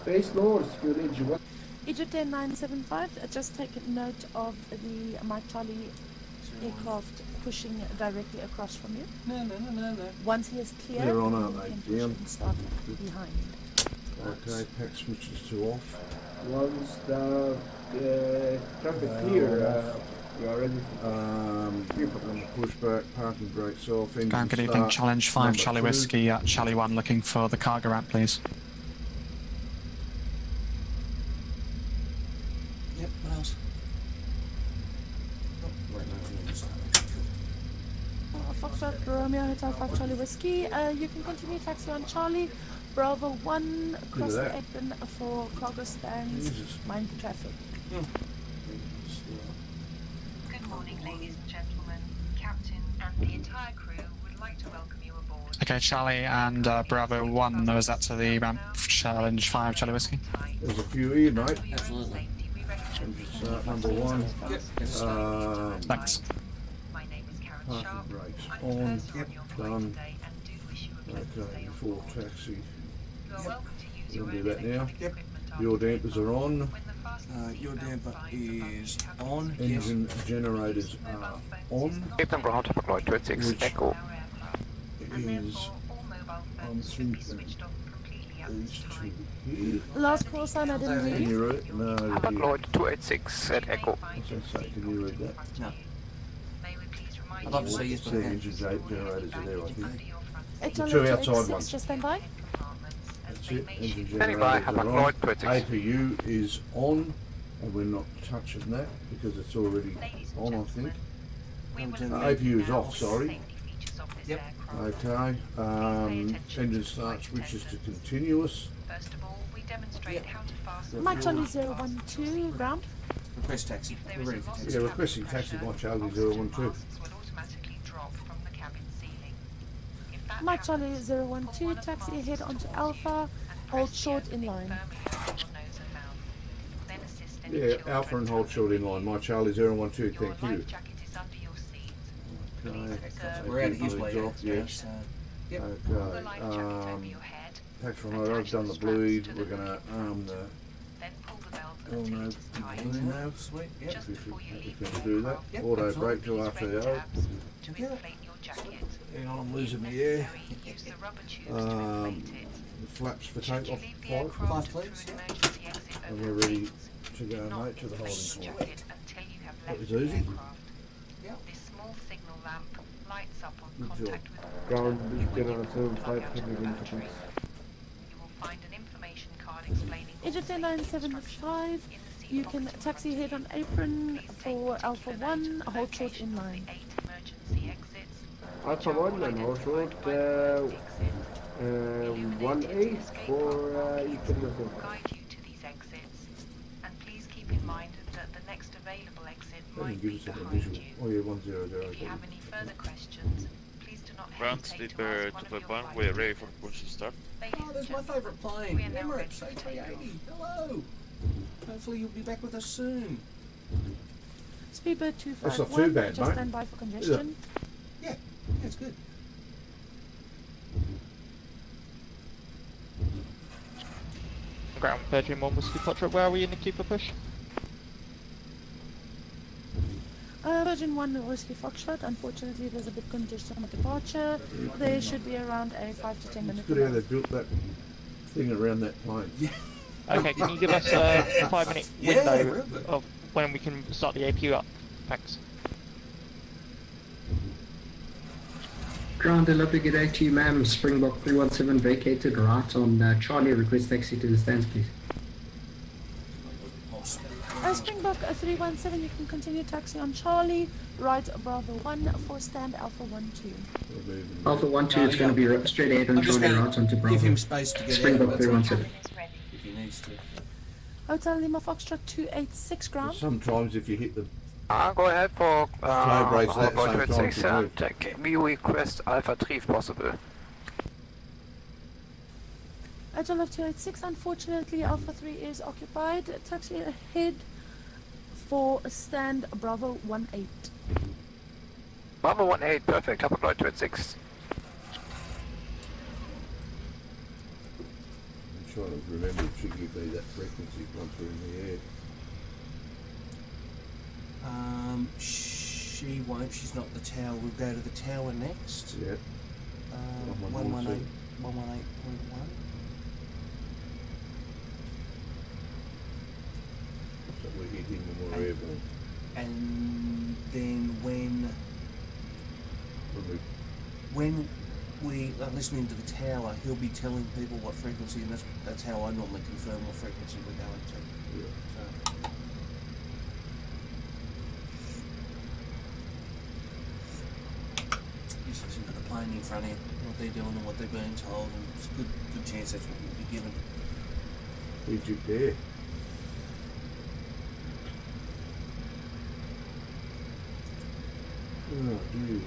Face north, village 1. Egypt Air 975, just take note of the Mike Charlie aircraft pushing directly across from you. No. Once he is clear, They're on, you aren't they? can push and start behind. Okay, pack switches to off. Once the traffic clear, we are ready for Push back, parking brakes off. Ground, good evening. Challenge 5, Charlie Whiskey, Charlie 1, looking for the cargo ramp, please. Yep, what else? Foxtrot Romeo Hotel 5 Charlie Whiskey. You can continue taxi on Charlie. Bravo 1, cross the apron for cargo stands. Mind the traffic. Good morning, ladies and gentlemen. Captain and the entire crew would like to welcome you aboard. Okay, Charlie and Bravo 1, is that to the ramp Challenge 5 Charlie Whiskey? There's a few here, mate. Absolutely. Number 1. Thanks. My name is Karen Parking Sharp. brakes I'm on. the purser on your flight Done. today and do wish you a pleasant Okay, stay on full board. taxi. You are welcome to use We'll your do own that now. electronic Yep. equipment Your after dampers are on. when the fasten Your seatbelt damper signs above is you have on. been Yes. Engine generators Mobile are phones on. is not Captain Brown, Topic Lloyd 26, Which- Echo. our aircraft, and Is therefore all mobile phones should be through switched off completely at these this two time. here. Last call sign, I didn't read Can you. you read it? No, Topic you. Lloyd 286 at Echo. What's that say? Can you read that? No. May we please remind I'd love to you say yes, See, but I can't. engine generators are there, I think. under your front Echo Two outside 286, ones. just stand by. compartments as That's they it. may Engine shift Standing by, generators Topic are on. Lloyd 26. APU is on, and we're not touching that because it's already Ladies and on, I gentlemen, think. we would APU like to is know off, the sorry. safety features of this Yep. aircraft. Okay. attention Engine to start flight switches to attendants. continuous. First of all, we demonstrate how to fasten Mike Charlie 012, ground. Request taxi. There We're is ready a for loss taxi. of Yeah, requesting cabin taxi pressure, by Charlie oxygen 012. masks will automatically drop from the cabin ceiling. If that Mike Charlie happens, 012, pull one of the taxi masks ahead onto towards Alpha, you and hold press short the in opening line. firmly over your nose and mouth. Then assist any Yeah, children Alpha and to hold short in line. My Charlie 012, Your thank you. life jacket is under your seat. Please Okay. observe We're out of his Legs way. off, yes. Yep. Pull the Okay. life jacket over your head. Tax from I've done the bleed. We're going to arm the Then pull the belt Oh, until no. it is tight. nav. Sweet. Yep. Just If before you you leave can the do that. aircraft, Yep, Auto absolutely. brake till use after red the hour. tabs to Yeah. inflate your jacket. Hang on, I'm If losing my air. necessary, use the rubber tubes to inflate it. The flaps for Should you takeoff leave the 5. aircraft Five, through please, an yeah. emergency exit And over we're ready wings, to do go, not mate, to the inflate holding your point. jacket until you have That left was the easy. aircraft. Yep. This small signal lamp lights up on Good contact with ground, water big when dinner, you 75 plug out heavy the winter battery. boots. You will find an information card explaining all Egypt Air safety instructions 975, in the seat you can pocket in taxi front ahead of on you. apron Please take for Alpha particular note 1, of the hold short locations in of line. the 8 emergency exits, which Alpha are 1 and hold identified short by the first exit. 1A for you can look Will guide you to these exits, and please keep in mind that the next available exit They might can give be us a behind visual. you. Oh yeah, 100. If you have any further questions, please do not Ground hesitate to sleeper ask one of your 251, flight we're ready attendants. for push to start. Ladies Oh, and there's my gentlemen, favourite plane, we are now ready Emirates to take off. A380. Hello. Hopefully you'll be back with us soon. Speedbird That's not too 251, bad, just mate. stand by for congestion. Yeah, it's good. Ground 31 Whiskey Foxtrot, where are we in the queue for push? Virgin 1 Whiskey Foxtrot, unfortunately there's a bit congestion at departure. There should be around a 5 to 10 It's minute good how delay. they built that thing around that plane. Yeah. Okay, can you give us a 5-minute Yeah, window real good. of when we can start the APU up? Thanks. Ground, a lovely good day to you, ma'am. Springbok 317 vacated right on Charlie. Request taxi to the stands, please. Springbok 317, you can continue taxi on Charlie, right Bravo 1 for stand Alpha 12. Alpha 12, it's going to be straight ahead on I'm just Charlie going right onto to Bravo. give him space to get Springbok out. That's all. 317. If he needs to. Hotel Lima Foxtrot 286 ground. Sometimes if you hit the Go ahead for Fly brakes at the Lloyd same time 26 to move. and we request Alpha 3 if possible. Agile of 286, unfortunately Alpha 3 is occupied. Taxi ahead for stand Bravo 18. Bravo 18, perfect, Topic Lloyd 26. trying to remember if she gave me that frequency once we're in the air. She won't. She's not the tower. We'll go to the tower next. Yeah. 118.1. So we're hitting when we're airborne. And then when we are listening to the tower, he'll be telling people what frequency, and that's how I normally confirm what frequency we're going to. Yeah. So. Just listen to the plane in front of you, what they're doing and what they're being told, and it's a good chance that's what we'll be given. Egypt Air. Oh dear.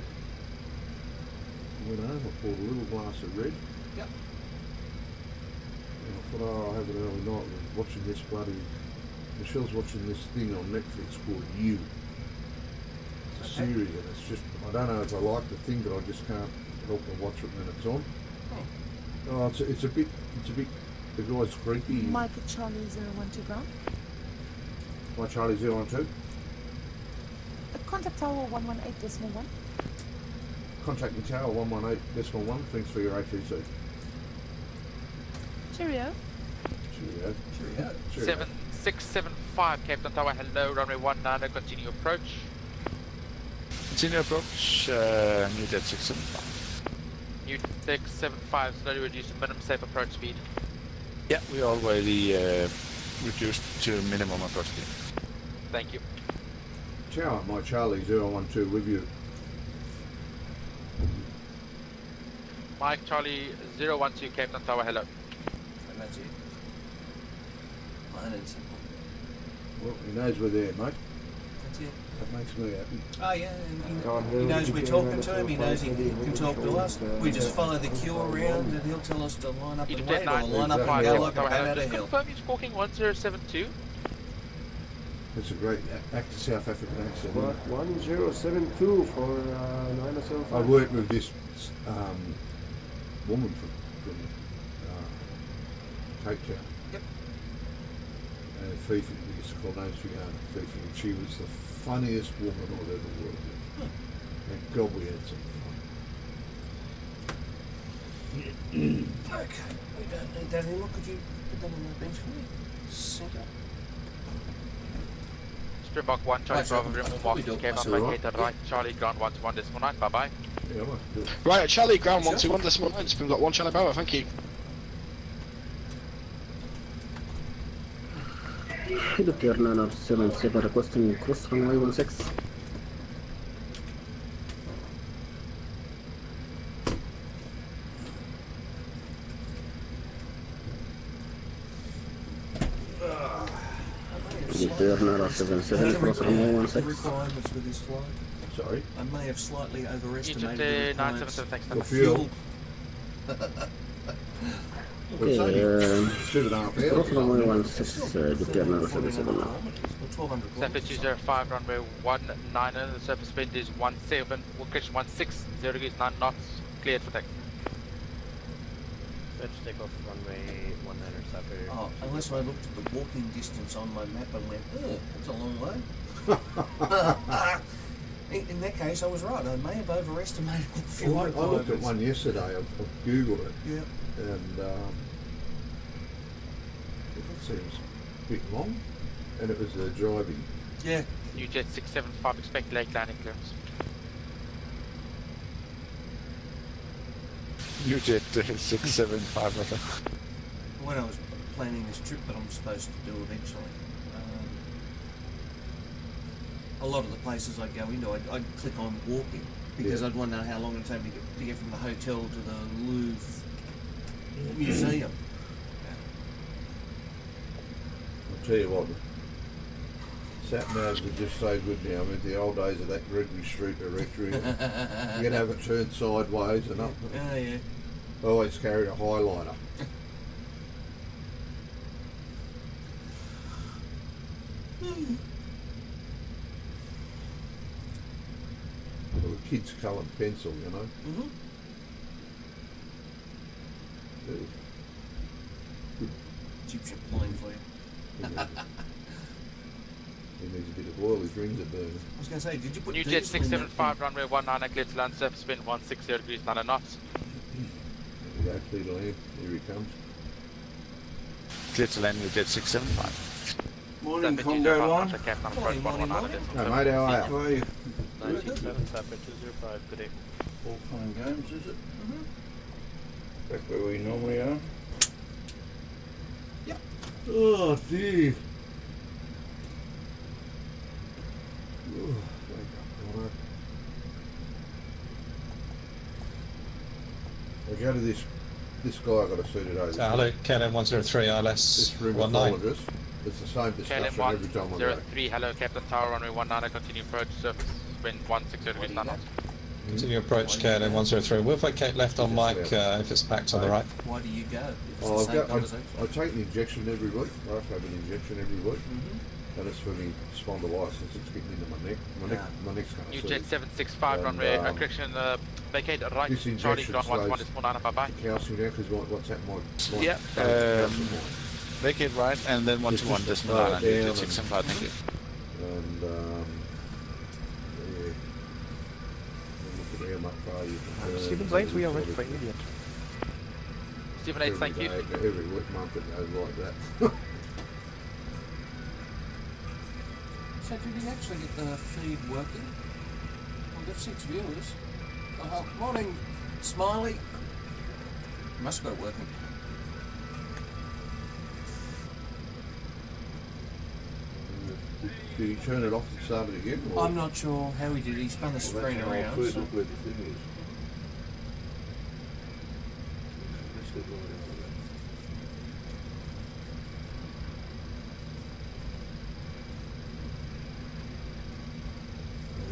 I went home, I poured a little glass of red. Yep. And I thought, I'll have an early night with watching this bloody... Michelle's watching this thing on Netflix called You. It's a series, and it's just... I don't know if I like the thing, but I just can't help but watch it when it's on. Oh, it's a bit... The guy's creepy. Mike at Charlie 012 ground. My Charlie 012. Contact tower 118.1. Contacting tower 118.1. Thanks for your ATC. Cheerio. Cheerio. Cheerio. 7675 Cape Town Tower, hello, runway 19, continue approach. Continue approach, new dead 675. New 675, slowly reduce to minimum safe approach speed. Yeah, we already reduced to minimum approach speed. Thank you. Tower, my Charlie 012 with you. Mike Charlie 012 Cape Town Tower, hello. And that's it. Mine and simple. Well, he knows we're there, mate. That's it. That makes me happy. Oh yeah, and he knows we're talking to him, he knows he can talk to us. We just follow the queue around and he'll tell us to line up and wait, or line up and go like a bat out of hell. Confirm you're squawking 1072. It's a great back to South African accent. 1072 for 975. I worked with this woman from Cape Town. Yep. And Fifi, we used to call names Fiona, Fifi, and she was the funniest woman I've ever worked with. And God, we had some fun. Okay, we don't need that anymore. Could you put that on the bench for me? Centre. Springbok 1, Charlie Right, Bravo, so remove we marking don't- came up that's by all right. Cater right, Charlie ground 121.9, bye bye. Yeah, I must do it. Right, Charlie, ground 121.9, Springbok 1, Charlie Bravo, thank you. Helicopter 977 requesting cross runway 16. Helicopter 977 cross runway 16. Requirements for this flight. Sorry. I may have slightly Egypt overestimated the requirements. 977, thanks. For fuel. Okay, 2.5 cross hours. runway 16, Helicopter 977 now. 1200 Surface 205, runway 19, the surface wind is 17, we'll catch 16, 0 degrees 9 knots, cleared for taxi. Let's take off runway 19 Sapphire. Oh, unless I looked at the walking distance on my map and went, oh, that's a long way. In that case, I was right. I may have overestimated the fuel Well, I looked at requirements. one yesterday. I googled it, Yeah. and it seems a bit long. And it was the driving. Yeah. New Jet 675, expect lake landing clearance. You did 675, I think. When I was planning this trip that I'm supposed to do eventually, a lot of the places I'd go into, I'd click on walking because I'd want to know how long it'd take me to get from the hotel to the Louvre Museum. I'll tell you what, sat navs are just so good now. I mean, the old days of that Gregory Street directory, you could have it turned sideways and up. Oh yeah. I always carried a highlighter. Well, the kids' coloured pencil, you know. Mm-hmm. Good He needs a bit of oil, his rings are burning. I was going to say, did you put New diesel Jet in that 675, runway 19, clear to land, surface wind 160 degrees, 9 knots. There we go, clear to land. Here he comes. Clear to land with Jet 675. Morning, Congo 1. Hey mate, how are you? 97 Sapper 205, good day. All fine games, is it? Back where we normally are. Yep. Oh dear. Oh, wake up, Conrad. I go to this guy I got to see today. Hello, KLM 103 ILS This 19. rheumatologist. It's the same KLM discussion every time I go. 103, hello, Captain Tower, runway 19, continue approach, surface wind 160 degrees, 9 knots. Continue approach KLM 103. We'll vacate left on mic if it's packed on the right. Why do you go? Oh, I take an injection every week. I have to have an injection every week. And it's for me spondylitis. It's getting into my neck. My neck's going to New Jet 765, runway, correction, vacate right, this Charlie, injection ground 11 is 49, bye-bye. calcium now, because what's happened? Yeah, vacate right and then 121 decimal line and Jet 675, thank you. And yeah. Look at how much far you can Stephen's late, we are ready for immediate. Stephen 8, thank you. Every week, month it goes like that. So did he actually get the feed working? We've got 6 viewers. Morning, Smiley. Must have got it working. Did he turn it off and start it again? Or? I'm not sure how he did it. He spun the screen around. Where So. the thing is.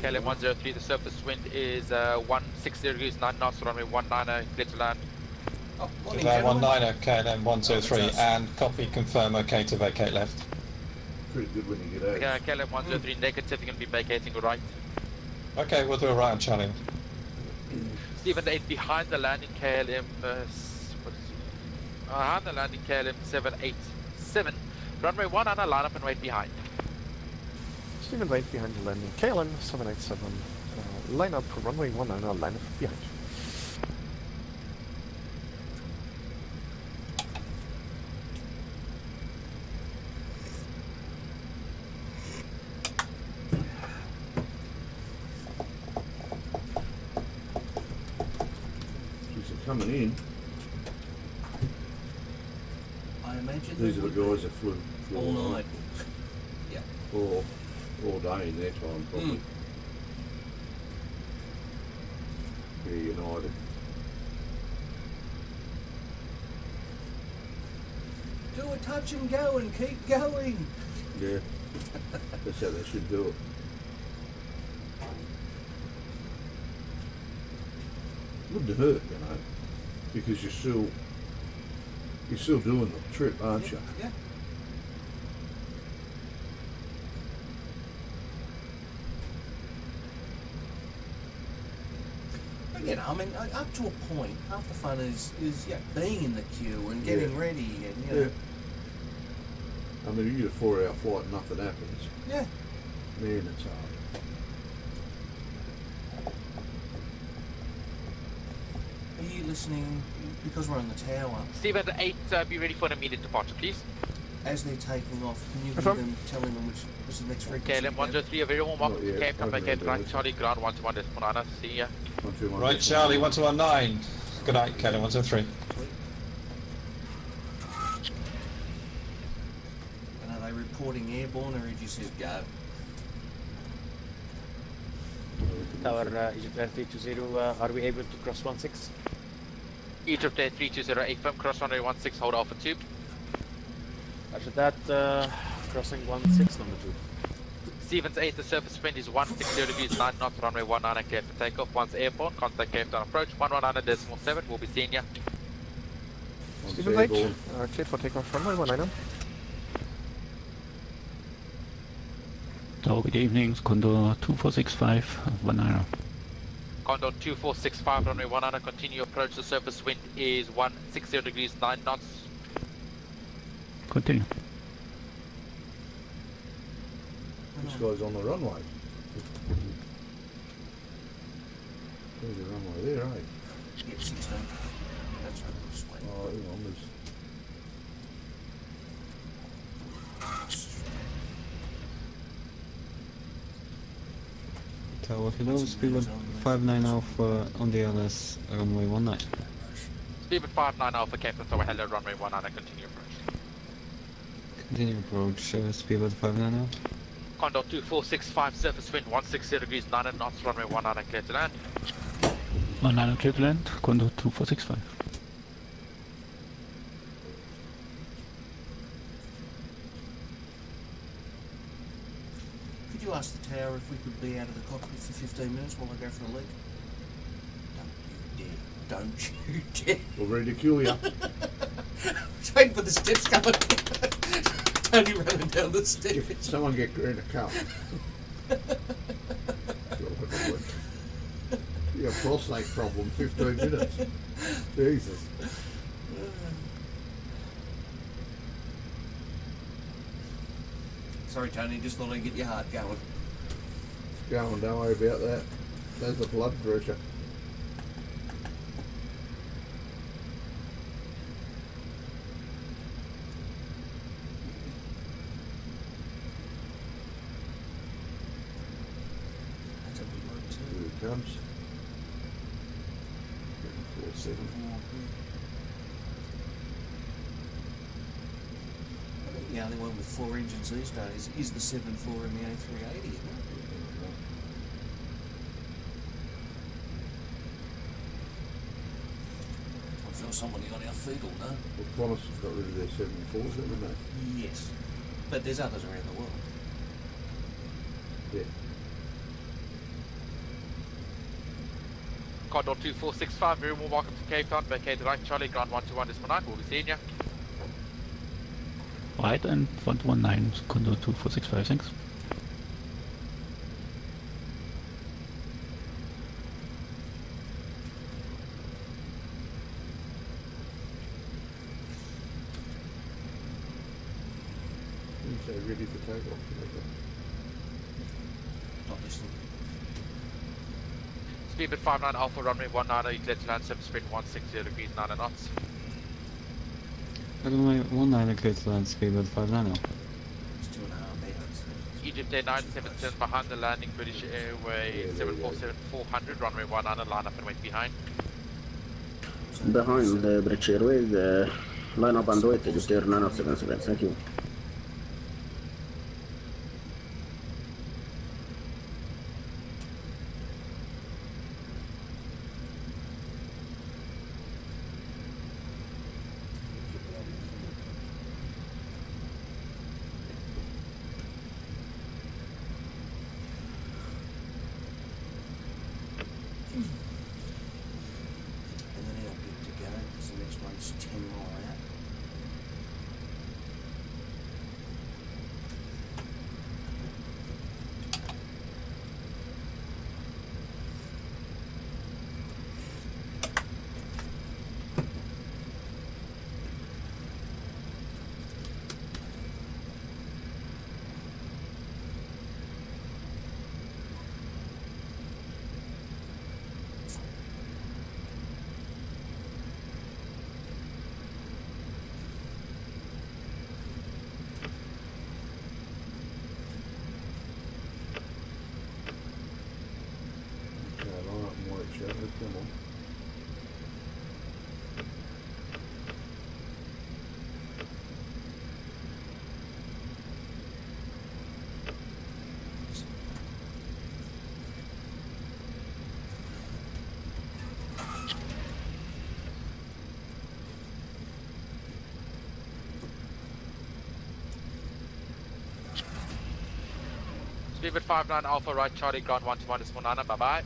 KLM 103, the surface wind is 160 degrees, 9 knots, runway 19, clear to land. Oh, morning, That gentlemen. 19 KLM 123 and copy confirm okay to vacate left. Pretty good when you get out. KLM 103, negative, you're going to be vacating right. Okay, we'll do a right on Charlie. Stephen 8, behind the landing KLM, behind the landing KLM 787, runway 19, line up and wait behind. Stephen late behind the landing. KLM 787, line up for runway 19, line up behind. Coming in. I imagine These are the guys that flew all night. Yeah. All day in their time, probably. Yeah, United. Do a touch and go and keep going. Yeah. That's how they should do it. Wouldn't hurt, you know, because you're still doing the trip, aren't you? Yeah. But you know, I mean, up to a point, half the fun is being in the queue and getting ready and you know. Yeah. I mean, you get a 4-hour flight and nothing happens. Yeah. Man, it's hard. Are you listening? Because we're on the tower. Stephen 8, be ready for an immediate departure, please. As they're taking off, can you hear them telling them which is the next frequency? KLM 103, a very warm welcome to Cape Town, vacate right, Charlie, ground 121.9, see ya. Right, Charlie 1219. Good night, KLM 103. And are they reporting airborne or he just says go? Tower Egypt Air 320, are we able to cross 16? Egypt Air 320, firm cross runway 16, hold Alpha 2. After that, crossing 16, number 2. Stevens 8, the surface wind is 160 degrees, 9 knots, runway 19, clear for takeoff. Once airborne, contact Cape Town approach, 119.7, we'll be seeing ya. Stephen late, cleared for takeoff runway 19. So, good evening, Condor 2465, 19. Condor 2465, runway 19, continue approach, the surface wind is 160 degrees, 9 knots. Continue. guy's on the runway. There's the runway there, eh? Yep, 16. That's right, just wait. Oh, hang on, there's... Tower hello, speedbird 59 Alpha on the LS runway 19. Speedbird 59 Alpha, Captain Tower hello, runway 19, continue approach. Continue approach, speedbird 59 Alpha. Condor 2465, surface wind 160 degrees 9 knots, runway 19, clear to land. 19 clear to land, Condor 2465. Could you ask the tower if we could be out of the cockpit for 15 minutes while I go for a leak? Don't you dare. We'll ridicule you. Just waiting for the steps coming. Tony running down the stairs. Someone get Green a cup. You got a prostate problem, 15 minutes. Jesus. Sorry, Tony, just thought I'd get your heart going. It's going, don't worry about that. There's the blood pressure. That's a big one too. Here it comes. 747. I think the only one with 4 engines these days is the 7.4 in the A380, isn't it? I'm sure somebody on our feed will know. Well, Qantas has got rid of their 74s, haven't they? Yes. But there's others around the world. Yeah. Condor 2465, very warm welcome to Cape Town, vacate right, Charlie, ground 121 is 9, we'll be seeing you. Right and 119, Condor 2465, thanks. So ready for takeoff. Not this one. Speedbird 59 Alpha, runway 19, you clear to land, 7 speed 160 degrees 9 knots. Runway 19 clear to land, speedbird 59 Alpha. It's 2.5 hours. Egypt Air 977 behind the landing, British Airways 747-400, runway 19, line up and wait behind. Behind the British Airways, line up and wait, just air 977, thank you. And then it'll be to go, because the next one's 10 more out. Okay, line up and work, Charlie, come on. Speedbird 59 Alpha, right, Charlie, ground 121 is 19, bye bye.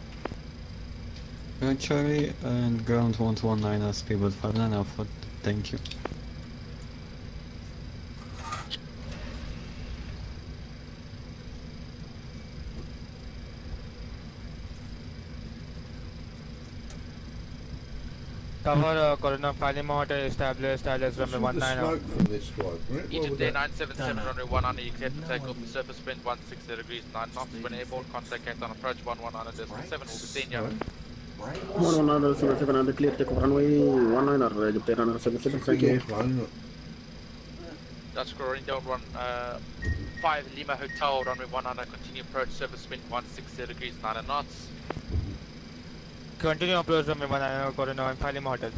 Right, Charlie, and ground 119, speedbird 59 Alpha, thank you. Tower, Corona, Palima Hotel established as runway 19. Smoke from this squad, right? Egypt Air 977 runway 19, you cleared for takeoff for surface wind 160 degrees 9 knots. When airborne, contact Cape Town approach 119.7 will be senior. 119.7 and clear takeoff runway 19 Egypt Air 977, thank you. Dutch Corinne down 5 Lima Hotel, runway 19, continue approach, surface wind 160 degrees 9 knots. Continue approach runway 19, Corona, Palima Hotel.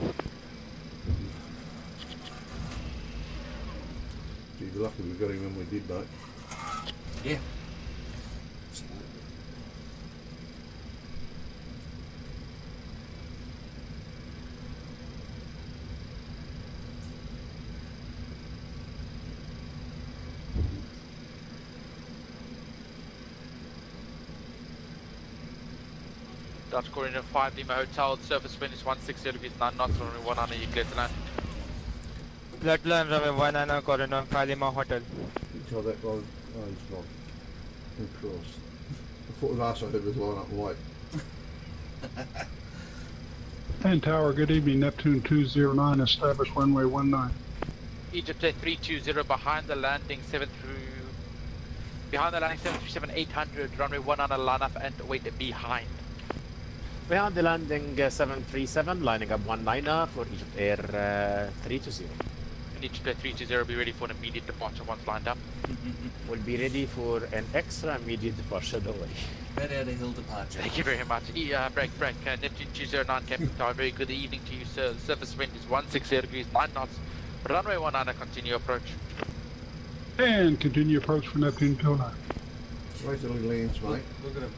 Gee, lucky we got him when we did, mate. Yeah. Dutch Corinne 5 Lima Hotel, surface wind is 160 degrees 9 knots, runway 19, you clear to land. Bloodline runway 19, Corona, Palima Hotel. You tell that guy, oh, he's gone. Of course. I thought the last I did was line up and wait. 10 Tower, good evening, Neptune 209, established runway 19. Egypt Air 320 behind the landing 737 800, runway 19 line up and wait behind. Behind the landing 737, lining up 19 for Egypt Air 320. Egypt Air 320, be ready for an immediate departure once lined up. We'll be ready for an extra immediate departure, don't worry. Red out of hill departure. Thank you very much. Break. Neptune 209, Captain Tower, very good evening to you, sir. The surface wind is 160 degrees 9 knots. Runway 19, continue approach. And continue approach for Neptune 209. Wait till he lands, mate. Look at him.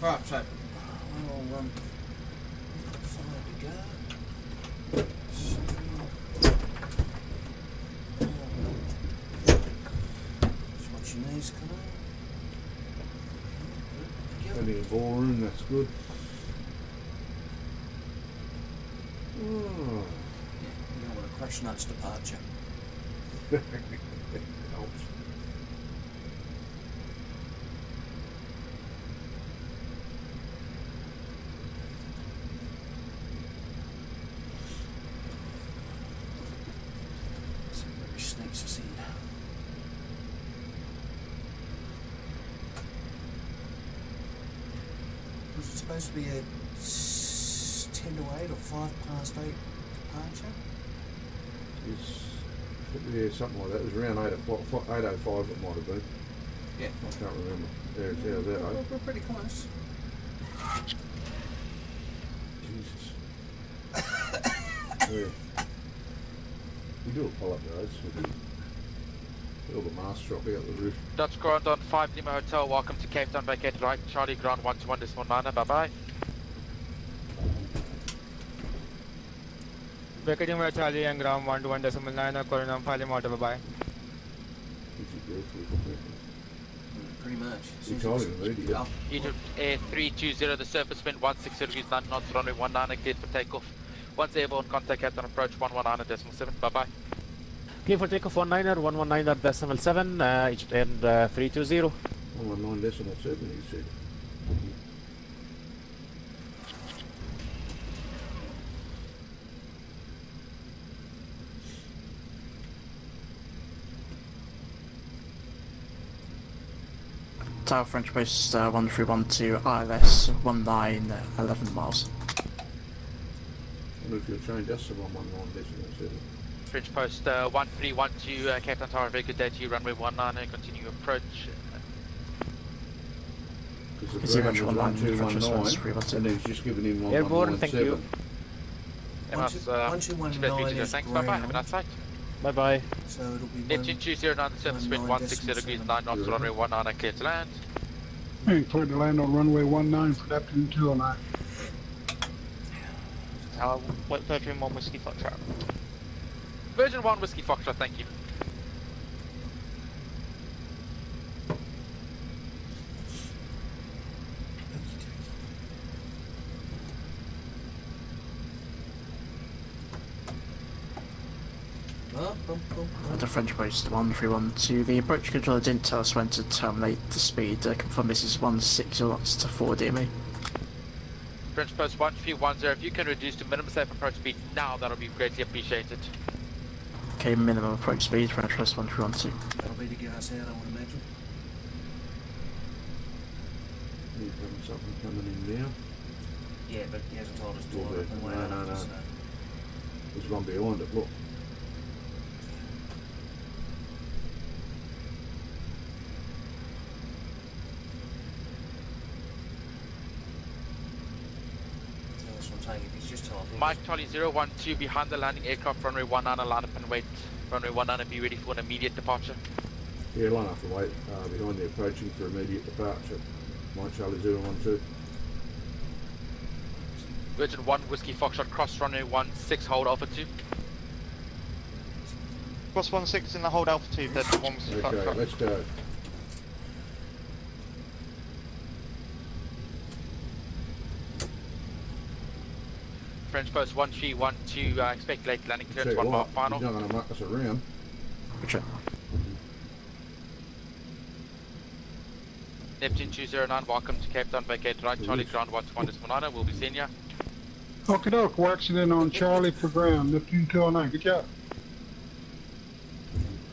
Right, so I'll fire to go. Just watching these come out. Only a ballroom, that's good. Oh. Yeah, you don't want a crash nuts departure. Helps. Sneaks us in. Was it supposed to be a 10 to 8 or 5 past 8 departure? Yeah, something like that. It was around 8:05 it might have been. Yeah. I can't remember. There, how's that, eh? We're pretty close. Jesus. Yeah. We do apologise for all the mask drop out the roof. Dutch Ground on 5 Lima Hotel, welcome to Cape Town, vacate right, Charlie Ground 121.9, bye-bye. Vacating by Charlie and ground 121.9, Corona, Palima Hotel, bye-bye. Pretty much. You told him already, yeah. Egypt Air 320, the surface wind 160 degrees 9 knots, runway 19, cleared for takeoff. Once airborne, contact Cape Town approach 119.7, bye-bye. Clear for takeoff 19er, 119.7, Egypt Air 320. 119.7, he said. Tower French Post 1312 ILS 1911 miles. I wonder if you'll change us to 119.7. French Post 1312, Cape Town Tower, very good day to you, runway 19, continue approach. Because the ground was 1219, and he's just given him 119.7. Airborne, thank you. Thanks, bye-bye, have a nice night. Bye-bye. So it'll be Neptune 209, the surface wind 160 degrees 9 knots, runway 19, clear to land. And clear to land on runway 19 for Neptune 209. Tower, Virgin 1 Whiskey Foxtrot. Virgin 1 Whiskey Foxtrot, thank you. The French post 1312. The approach controller didn't tell us when to terminate the speed. Confirm this is 16 knots to 4 DME. French post 1310, if you can reduce to minimum safe approach speed now, that'll be greatly appreciated. Okay, minimum approach speed, French post 1312. That'll be to get us out, I would imagine. He's got something coming in now. Yeah, but he hasn't told us to Well, order the way no. so. There's one behind it, look. That's what I'm saying, if he's just told him. Mike Charlie 012 behind the landing aircraft, runway 19, line up and wait. Runway 19, be ready for an immediate departure. Yeah, line up and wait behind the approaching for immediate departure. Mike Charlie 012. Virgin 1 Whiskey Foxtrot cross runway 16, hold Alpha 2. Cross 16 in the hold Alpha 2, dead 1 Whiskey Okay, Foxtrot. let's go. French post 1312, expect late landing clearance, 1 mile final. He's not going to muck us around. Roger. Neptune 209, welcome to Cape Town, vacate right, Charlie ground 121.9, we'll be seeing ya. Okie doke, we're accident on Charlie for ground, Neptune 209, good job.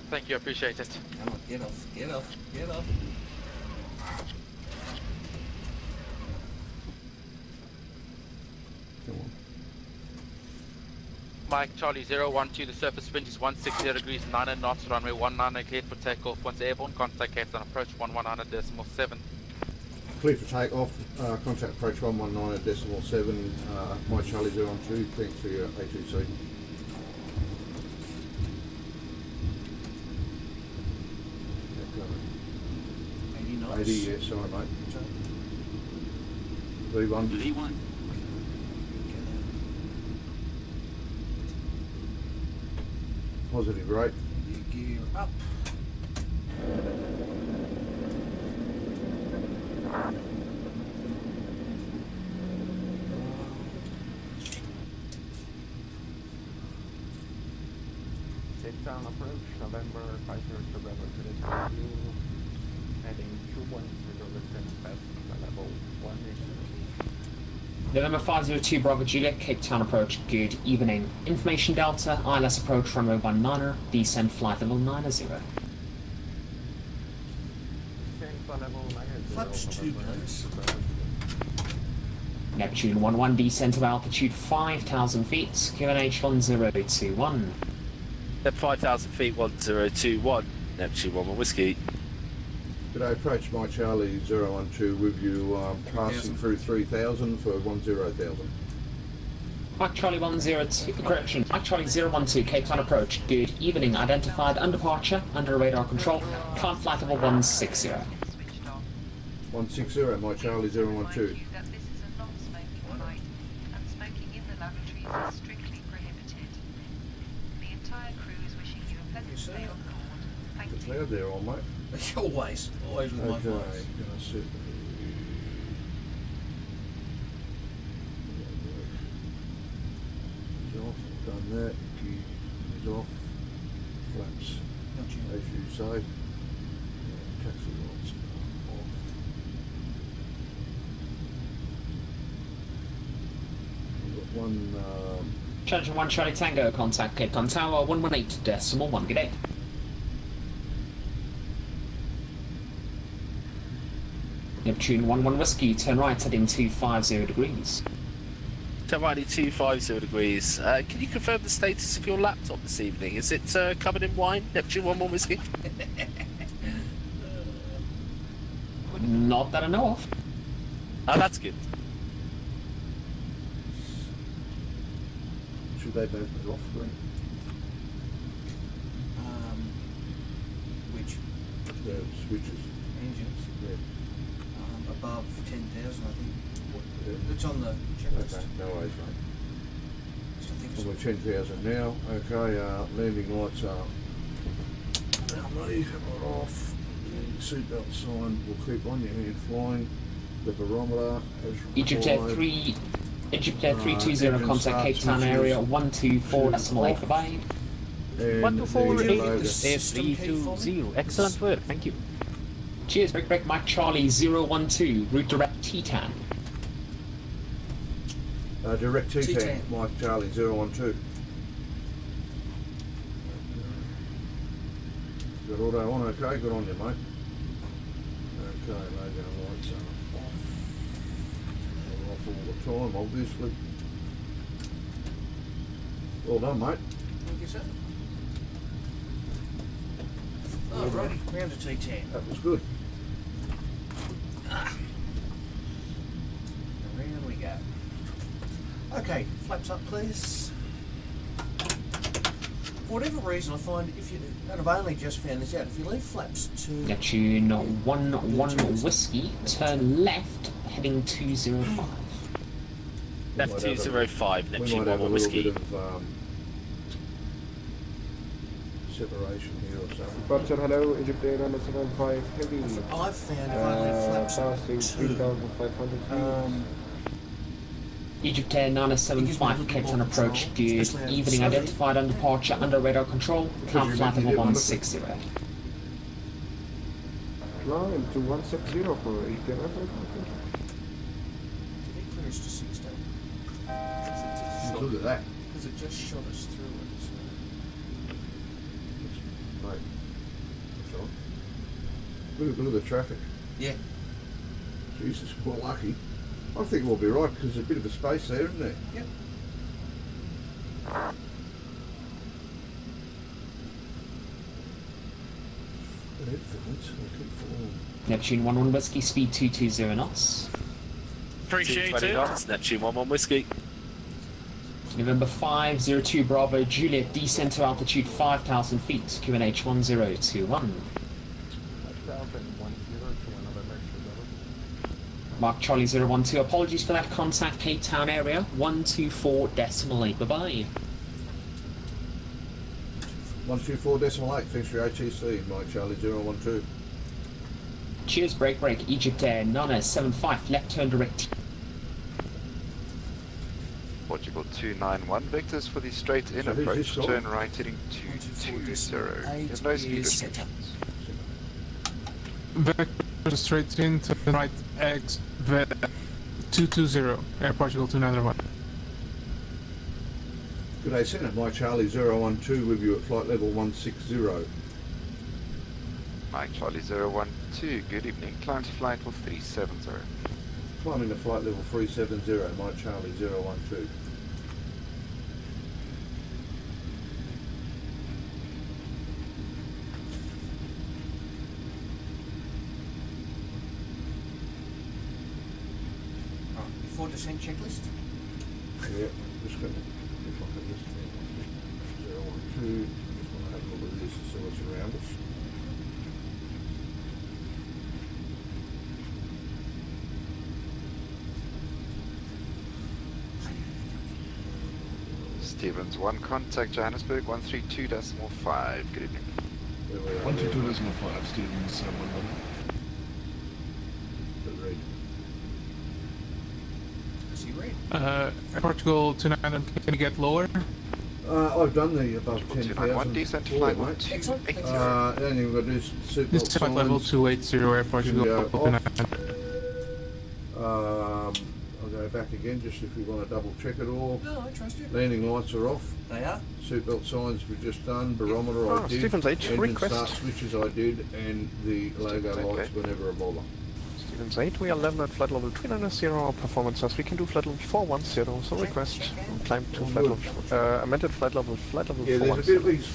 Thank you, I appreciate it. Come on, get off, get off, get off. Come on. Mike Charlie 012, the surface wind is 160 degrees, 9 knots, runway 19, cleared for takeoff. Once airborne, contact Cape Town approach 119.7. Clear for takeoff, contact approach 119.7, Mike Charlie 012, thanks for your A2C. knots. 80, yeah, sorry mate. V1. V1. Positive rate. Gear up. Cape Town approach, November 5 to Bravo to the review. Heading 210 descent past level 1. November 502 Bravo Juliet, Cape Town approach, good evening. Information Delta, ILS approach runway 19er, descent flight level 90. Flaps 2, please. Neptune 11, descent to altitude 5,000 feet, QNH 1021. At 5,000 feet, 1021, Neptune 11 Whiskey. G'day, approach Mike Charlie 012 with you, passing through 3,000 for 10,000. Mike Charlie 102, correction, Mike Charlie 012, Cape Town approach, good evening, identified on departure, under radar control, climb flight level 160. 160, Mike Charlie 012. That this is a non-smoking flight, and smoking in the lavatories is strictly prohibited. The entire crew is wishing you a pleasant stay on board. Thank you. Cloud there, old mate. Always with my Okay, flights. gonna sit. He's off, done that. He's off. Flaps. As you say. Taxi lights off. We've got one. Challenge 1 Charlie Tango, contact Cape Town Tower 118.1, good day. Neptune 11 Whiskey, turn right heading 250 degrees. Turn right 250 degrees. Can you confirm the status of your laptop this evening? Is it covered in wine, Neptune 11 Whiskey? Not that I know of. Oh, that's good. Should they both be off green? Which? The switches. Engines? Yeah. Above 10,000, I think. Yeah. It's on the checklist. Okay, no worries, mate. I think it's We're 10,000 now. Okay, landing lights are we're off. Seatbelt sign will keep on your hand flying. The barometer is Egypt Air 3, Egypt Air 320, contact Cape Town area 124.8, goodbye. And 124 the Air logo. 320. Excellent work, thank you. Cheers, break, Mike Charlie 012, route direct Titan. Direct T-Tan, T-Tan. Mike Charlie 012. Got auto on, okay, good on you, mate. Okay, logo lights are off. They're off all the time, obviously. Well done, mate. Thank you, sir. Alrighty, round to T10. That was good. Around we go. Okay, flaps up, please. For whatever reason, I find if you, and I've only just found this out, if you leave flaps to Neptune 1-1 whiskey, turn left, heading 205. Left 205, We Neptune might have 1 a whiskey. little bit of separation here or something. Departure, hello, Egypt Air 975 Heavy. I've found if I leave flaps passing to 3,500 feet. Egypt Air 975, Cape Town approach, good evening, identified on departure, under radar control, climb flight level 160. Climb to 160 for Egypt Air Africa. Did it clearance to 16? Look at that. Because it just shot us through it. So. Mate, that's all right. Look at the traffic. Yeah. Jesus, well lucky. I think we'll be right because there's a bit of a space there, isn't there? Yep. Neptune 1-1 whiskey, speed 220 knots. Appreciate it. Knots, Neptune 1-1 whiskey. November 502 Bravo Juliet, descent to altitude 5,000 feet, QNH 1021. Mark Charlie 012, apologies for that, contact Cape Town area, 124.8, bye-bye. 124.8, thanks for your ATC, Mike Charlie 012. Cheers, break, Egypt Air, Nana 75, left turn direct. Portugal 291 vectors for the straight in So who's approach, this turn right heading 220. You have no speed restrictions. Vector straight in, turn right, X, 220, Air Portugal 291. Good day, Senate. Mike Charlie 012 with you at flight level 160. Mike Charlie 012, good evening. Climb to flight level 370. Climbing to flight level 370, Mike Charlie 012. Before descent checklist. Yeah, just going to, if I can just, 012, just want to have a look at this and see what's around us. Stevens 1, contact Johannesburg 132.5. Good evening. 122.5, Stevens 1. Portugal 291, can you get lower? I've done the above 10,000. Descent to flight level mate. Excellent. Then you've got to do seatbelt This is flight level 280, Air Portugal 291. I'll go back again just if we want to double check it all. No, I trust you. Landing lights are off. They are. Seatbelt signs we've just done. Barometer I did. Stevens 8, Engine request. start switches I did, and the logo lights were never a bother. Stevens 8, we are level at flight level 390, our performance as we can do flight level 410, so request climb to flight level, amended flight level Yeah, there's a 410. bit of these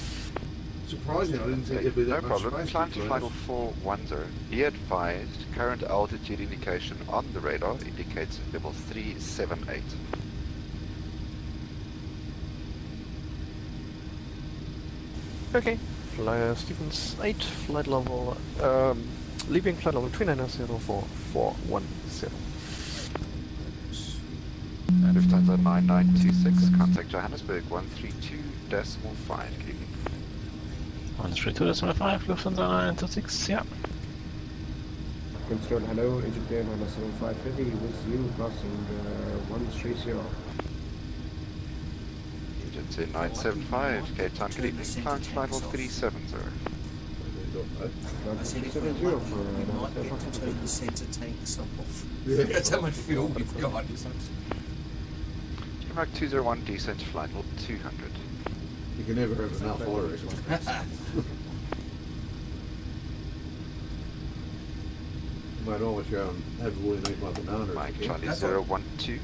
surprising. I didn't think there'd be No that much problem. Climb space to between flight us. level 410. Be advised, current altitude indication on the radar indicates level 378. Okay, Stevens 8, flight level, leaving flight level 390 for 410. And if Lufthansa 9926, contact Johannesburg 132.5. Good evening. 132.5, Lufthansa 926, yeah. Control, hello, Egypt Air 975 Heavy with you, crossing 130. Jet 975, Cape Town, good evening, climb to flight level 370. I said if we're lucky, we might get to turn the centre tanks off. That's how much fuel we've got. Mark 201, descent to flight level 200. You can never have enough, I reckon. Mate, I always go and have a woolly and eat my banana. Mike Charlie 012,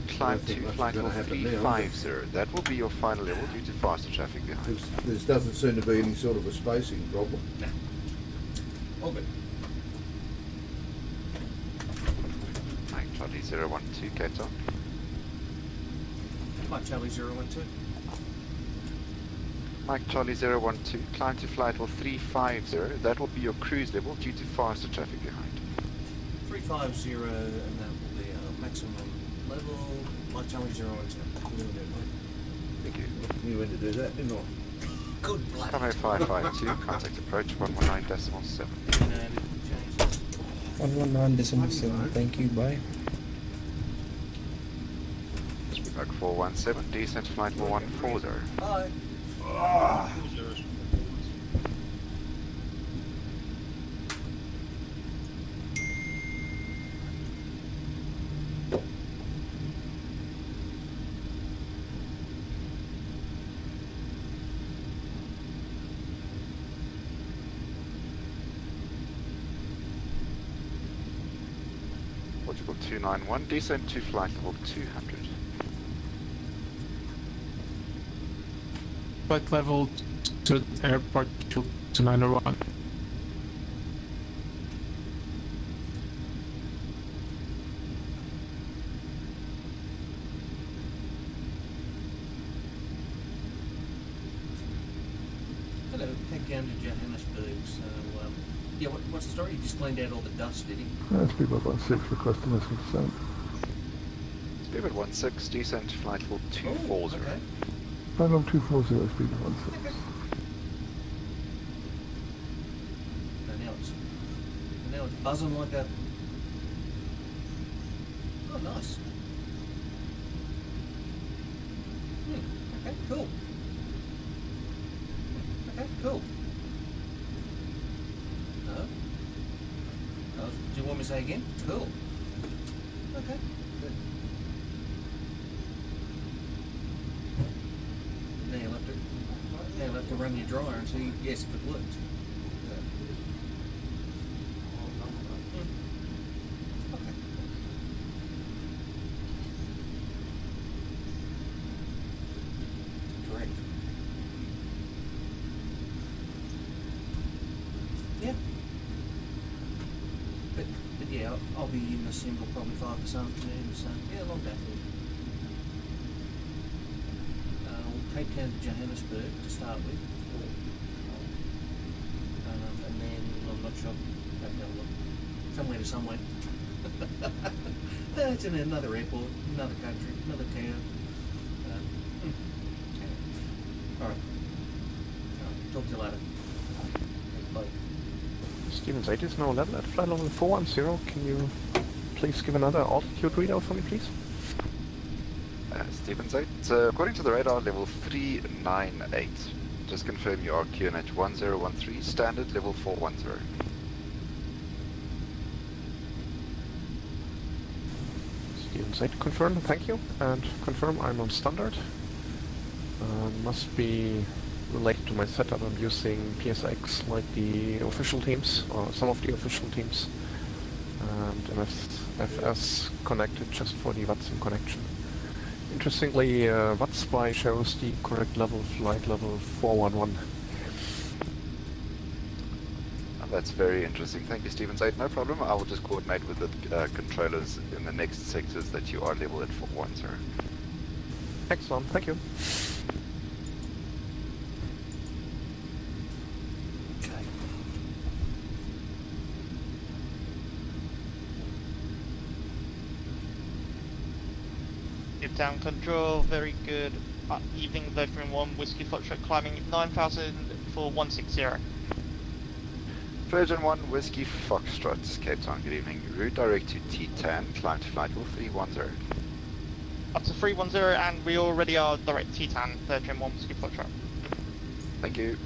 climb to flight level 350. That will be your final level due to faster traffic behind. There doesn't seem to be any sort of a spacing problem. Nah. All good. Mike Charlie 012, Cape Town. Mike Charlie 012. Mike Charlie 012, climb to flight level 350. That will be your cruise level due to faster traffic behind. 350, and that will be our maximum level. Mike Charlie 012. Thank you. You went to do that, didn't I? Good blood. Conway 552, contact approach 119.7. 119.7, thank you, bye. Speedback 417, descent flight level 140. Bye. Portugal 291, descent to flight level 200. Flight level to airport 2901. Hello, head down to Johannesburg. So, yeah, what's the story? He just cleaned out all the dust, did he? Speedbird 16 requesting less than descent. Speedbird 16, descent to flight level 240. Okay. Flight level 240, Speedbird 16. Okay. So now it's buzzing like a... Oh, nice. Okay, cool. Okay, cool. No? Do you want me to say again? Cool. Okay, good. Now you'll have to run your dryer and see, yes, if it works. Okay. Correct. Yeah. But yeah, I'll be in the symbol probably 5 this afternoon, so yeah, long day. Cape Town to Johannesburg to start with, and then I'm not sure, somewhere to somewhere. It's in another airport, another country, another town. Alright, talk to you later. Bye. Stevens 8 is now level at flight level 410. Can you please give another altitude readout for me, please? Stevens 8, according to the radar, level 398. Just confirm you are QNH 1013, standard level 410. Stevens 8, confirm, thank you. And confirm I'm on standard. Must be related to my setup. I'm using PSX like the official teams, or some of the official teams. And MFS connected just for the Watson connection. Interestingly, WattSpy shows the correct level, flight level 411. That's very interesting. Thank you, Stevens 8. No problem. I will just coordinate with the controllers in the next sectors that you are level at 410. Excellent. Thank you. Down control, very good. Evening, Virgin 1, Whiskey Foxtrot climbing 9,000 for 160. Virgin 1, Whiskey Foxtrot, Cape Town, good evening. Route direct to T10, climb to flight level 310. Up to 310, and we already are direct Titan, Trim 1 Whiskey Foxtrot. Thank you.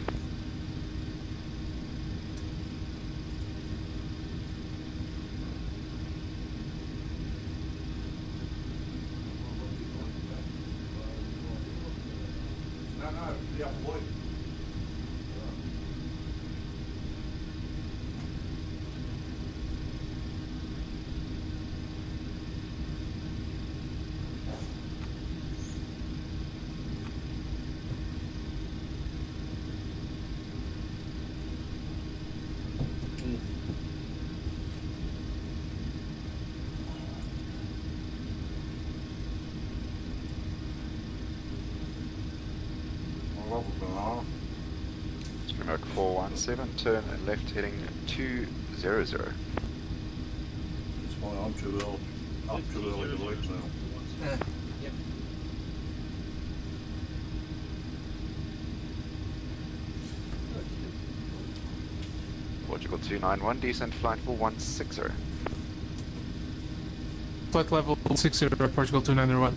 Streamer 417, turn left heading 200. That's why I'm too early. I'm too early to leave now. Yep. Portugal 291, descent flight for 160. Flight level 60, Portugal 291.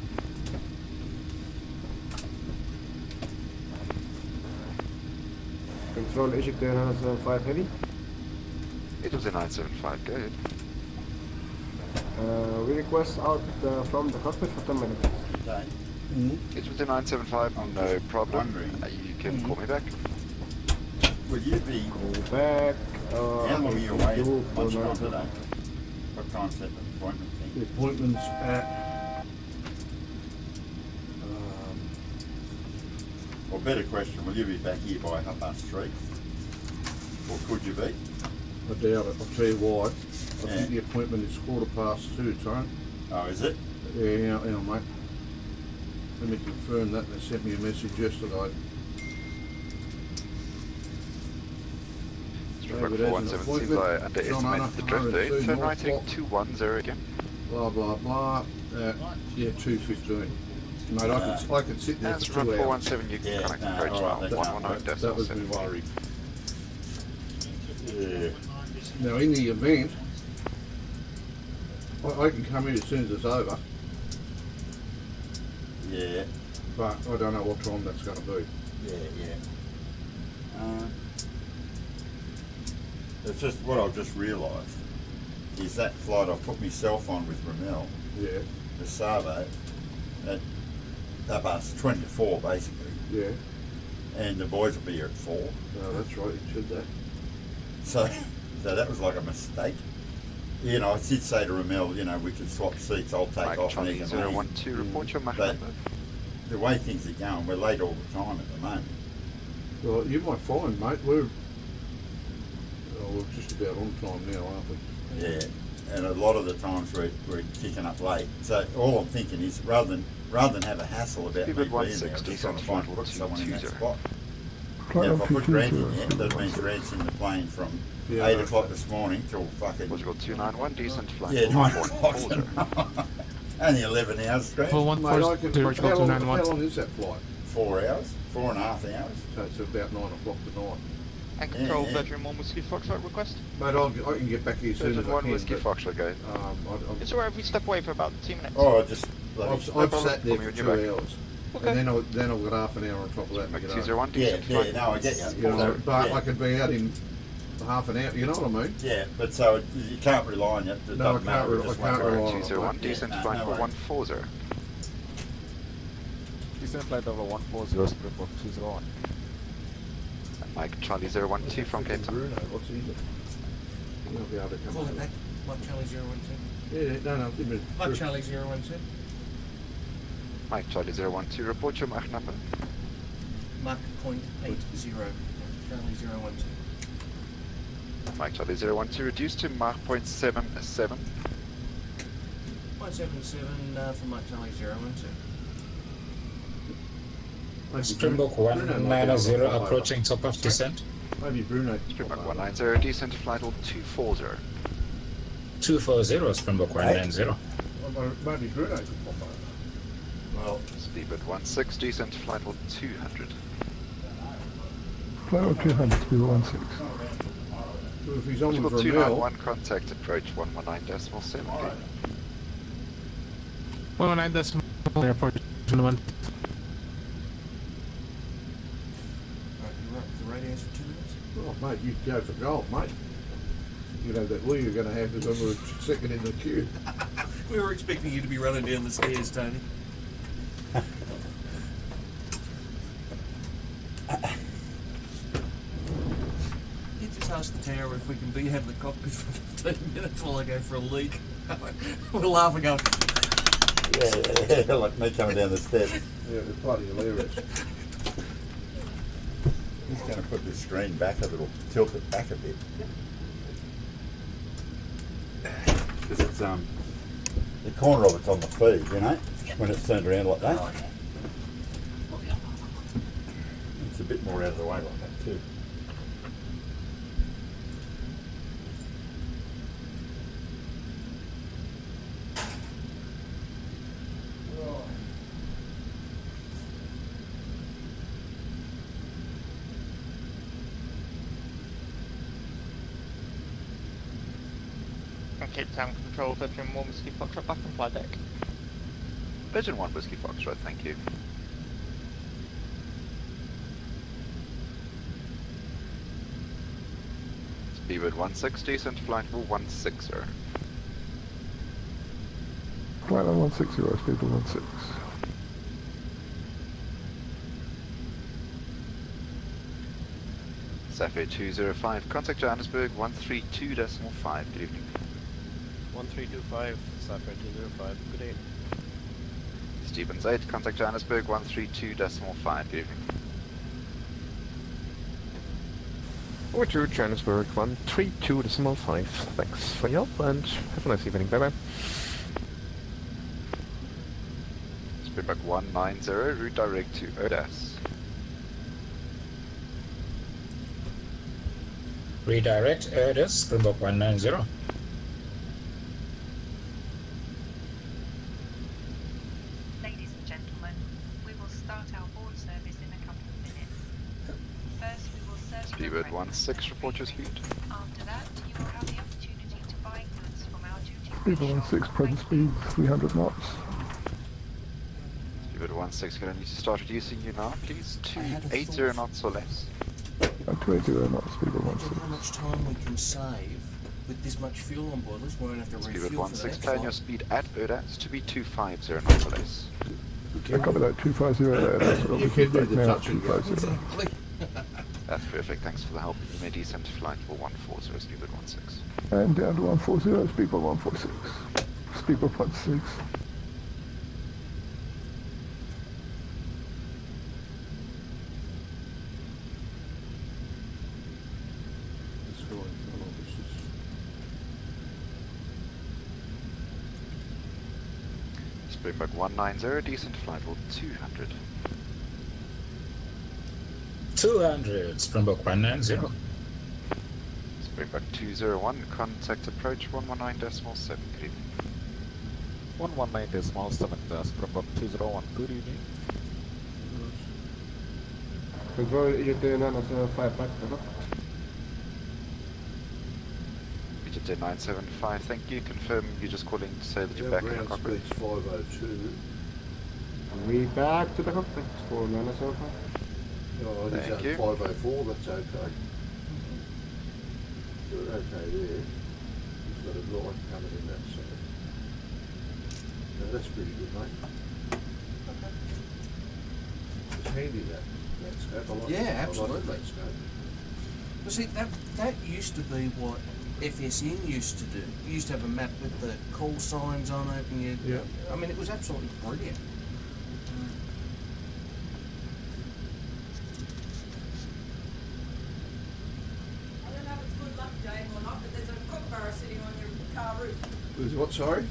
Control Egypt Air 975 heavy. It was a 975, go ahead. We request out from the cockpit for 10 minutes. It was a 975, no problem. You can call me back. Will you be back? How long are you away? What's time today? What time's that appointment thing? The appointment's at... Well, better question, will you be back here by 3:30? Or could you be? I doubt it. I'll tell you why. I think the appointment is 2:15, Tyrone. Oh, is it? Yeah, hang on, mate. Let me confirm that. They sent me a message yesterday. Streamer 417 seems I underestimated the drift there. Turn right heading 210 again. Blah, blah, blah. Yeah, 2:15. Mate, I could sit there That's for 2 run hours. 417, you can connect approach now, 119.7. That was my worry. Yeah. Now, in the event, I can come in as soon as it's over. Yeah. But I don't know what time that's going to be. Yeah. It's just what I've just realised is that flight I put myself on with Ramel, the Savo, at 20 to 4 basically. Yeah. And the boys will be here at 4. Oh, that's right, you should that. So that was like a mistake. You know, I did say to Ramel, you know, we could swap seats, I'll take off and he can leave. 012, report your Mach But the way things are going, we're late all the time at the moment. Well, you might find, mate, we're just about on time now, aren't we? Yeah, and a lot of the times we're kicking up late. So all I'm thinking is rather than have a hassle about me being there, I'm just trying to put someone in that spot. Now, if I put Grant in there, that means Grant's in the plane from 8 o'clock this morning till fucking... Portugal 291, decent flight. Yeah, 9 o'clock. Only 11 hours, Grant. Well, one Portugal 291. How long is that flight? 4 hours, 4.5 hours. So it's about 9 o'clock tonight. And control Virgin 1 Whiskey Foxtrot request. Mate, I can get back here as soon as I can. 1 Whiskey Foxtrot, go. It's alright if we step away for about 2 minutes. Oh, I've sat there for 2 hours. Okay. And then I've got half an hour on top of that. 201, yeah, no, I get you. You know, but I could be out in half an hour, you know what I mean? Yeah, but so you can't rely on it. No, I can't rely on it. 201, decent flight for 140. Decent flight over 140, Springbok 201. Mike Charlie 012 from Cape Town. Bruno, what's he? He'll be able to come Call it over. back. Mike Charlie 012. Yeah, no, give me... Mike Charlie 012. Mike Charlie 012, report your Mach number. Mach .80. Charlie 012. Mike Charlie 012, reduced to Mach .77. 0.77 for Mike Charlie 012. Springbok 190 approaching top of descent. Maybe Bruno. Springbok 190, descent to flight level 240. 240, Springbok 190. Maybe Bruno could pop over. Well, Speedbird 16, descent to flight level 200. Flight level 200, Speedbird 16. Well, if he's on Portugal with Ramel... 291, contact approach 119.7. 119.7. Airport 21. The radio's for 2 minutes? Oh, mate, you'd go for gold, mate. You'd have that wheel you're going to have when we're second in the queue. We were expecting you to be running down the stairs, Tony. You just ask the tower if we can be out of the cockpit for 15 minutes while I go for a leak. We're laughing going, Yeah, like me coming down the steps. Yeah, it's bloody hilarious. He's going to put the screen back a little, tilt it back a bit. Because it's the corner of it's on the feed, you know, when it's turned around like that. It's a bit more out of the way like that too. Cape Town Control, Virgin 1 Whiskey Foxtrot, back on fly deck. Virgin 1 Whiskey Foxtrot, thank you. Speedbird 160, descent to flight level 160. Flight level 160, speedbird 16. Sapphire 205, contact Johannesburg 132.5, good evening. 1325, Sapphire 205, good day. Stevens 8, contact Johannesburg 132.5, good evening. Over to Johannesburg 132.5. Thanks for your help and have a nice evening. Bye bye. Springbok 190, route direct to Odas. Redirect Odas, Springbok 190. Ladies and gentlemen, we will start our board service in a couple of minutes. First, we will serve Speedbird 16, report your speed. After that, you will have the opportunity to buy goods from our duty Speedbird 16, present speed 300 knots. Speedbird 16, going to need to start reducing you now, please. 280 knots or less. 280 knots, Speedbird How 16. much time we can save with this much fuel on board us? We won't have to Speedbird refuel for 16, that. plan your speed at Odas to be 250 knots or less. I copy that 250 there. That's what You can do the now, touch and go. 250. That's perfect, thanks for the help. You may descend to flight level 140, Speedbird 16. And down to 140, Speedbird 146. Speedbird 16. Springbok 190, descent flight level 200. 200, Springbok 190. Springbok 201, contact approach 119.7, good evening. 119.7, Springbok 201, good evening. Control Egypt Airlines 5 back, Egypt Air 975, thank you. Confirm you're just calling to say that you're Yeah, back in the ground cockpit. speed's 502. We back to the cockpit for 975. Oh, it is Thank you. 504, that's okay. So we're okay there. He's got a light coming in that side. No, that's pretty good, mate. It's handy that scope. I like Yeah, it. I absolutely. like that scope. Well, see, that used to be what FSN used to do. You used to have a map with the call signs on it, and you. Yeah. I mean, it was absolutely brilliant. I don't know if it's good luck, Dave, or not, but there's a kookaburra sitting on your car roof. There's what, sorry?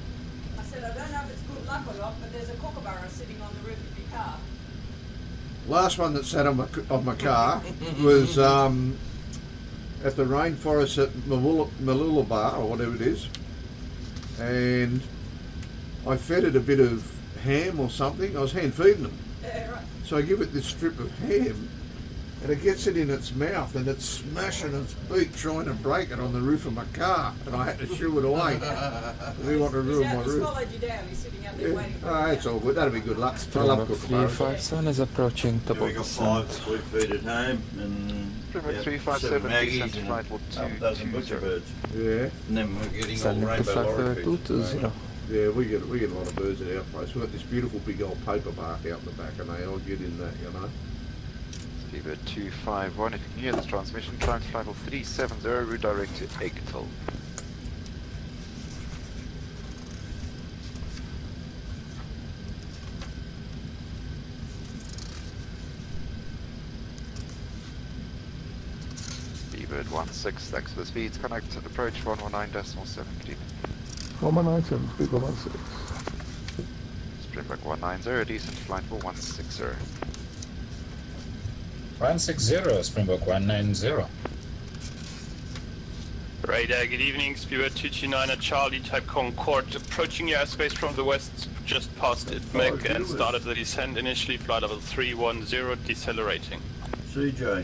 I said, I don't know if it's good luck or not, but there's a kookaburra sitting on the roof of your car. Last one that sat on my car was at the rainforest at Malulabar, or whatever it is, and I fed it a bit of ham or something. I was hand feeding them. Yeah, right. So I give it this strip of ham, and it gets it in its mouth and it's smashing its beak trying to break it on the roof of my car, and I had to shoo it away. We want to ruin my He's roof. followed you down. He's sitting out there waiting for Oh, it's all good. That'll be good luck. I love kookaburras. 357 is approaching top We of the got sand. 5 we feed at home, and Springbok 357, 7 Maggies descent to and flight will half a dozen butcher 220. birds. Yeah. And then we're getting all Sending to rainbow flight lorry fish. 220. Yeah, we get a lot of birds at our place. We've got this beautiful big old paper bark out in the back, and they all get in that, you know. Speedbird 251, if you can hear this transmission, climb to flight level 370, redirect to Egtal. Speedbird 16, thanks for the speeds, connect approach 119.7, good evening. 197, speaker 16. Springbok 190, decent flight for 160. 160, Springbok 190. Radar, good evening. Speedbird 229 at Charlie, type Concorde, approaching your airspace from the west, just past Itmec, and started the descent initially, flight level 310, decelerating. CJ.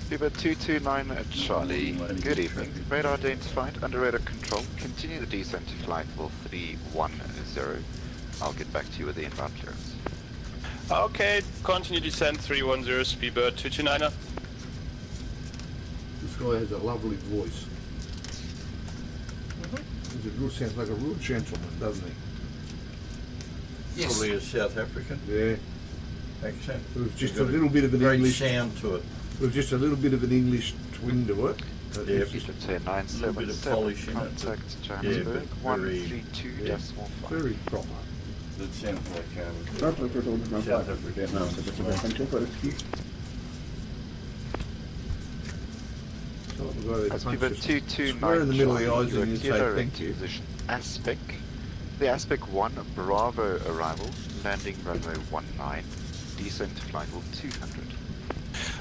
Speedbird 229 at Charlie, good evening. Radar identified, under radar control, continue the descent to flight level 310. I'll get back to you with the inbound clearance. Okay, continue descent 310, Speedbird 229. This guy has a lovely voice. He sounds like a real gentleman, doesn't he? Yes. Probably a South African. Yeah. Accent. With just a little bit of an great English sound to it. With just a little bit of an English twin to it. Yeah, It's just say 977, polish in it. contact Johannesburg, Yeah, very- 132.5. Very proper. That sounds like That's what we're talking about. South African. No, so that's a thank you for excuse. Speedbird 229 Square in the middle of the eyes Charlie, and you you are say clear thank direct you. position Aspec. The Aspec 1 Bravo arrival, landing runway 19, descent to flight level 200.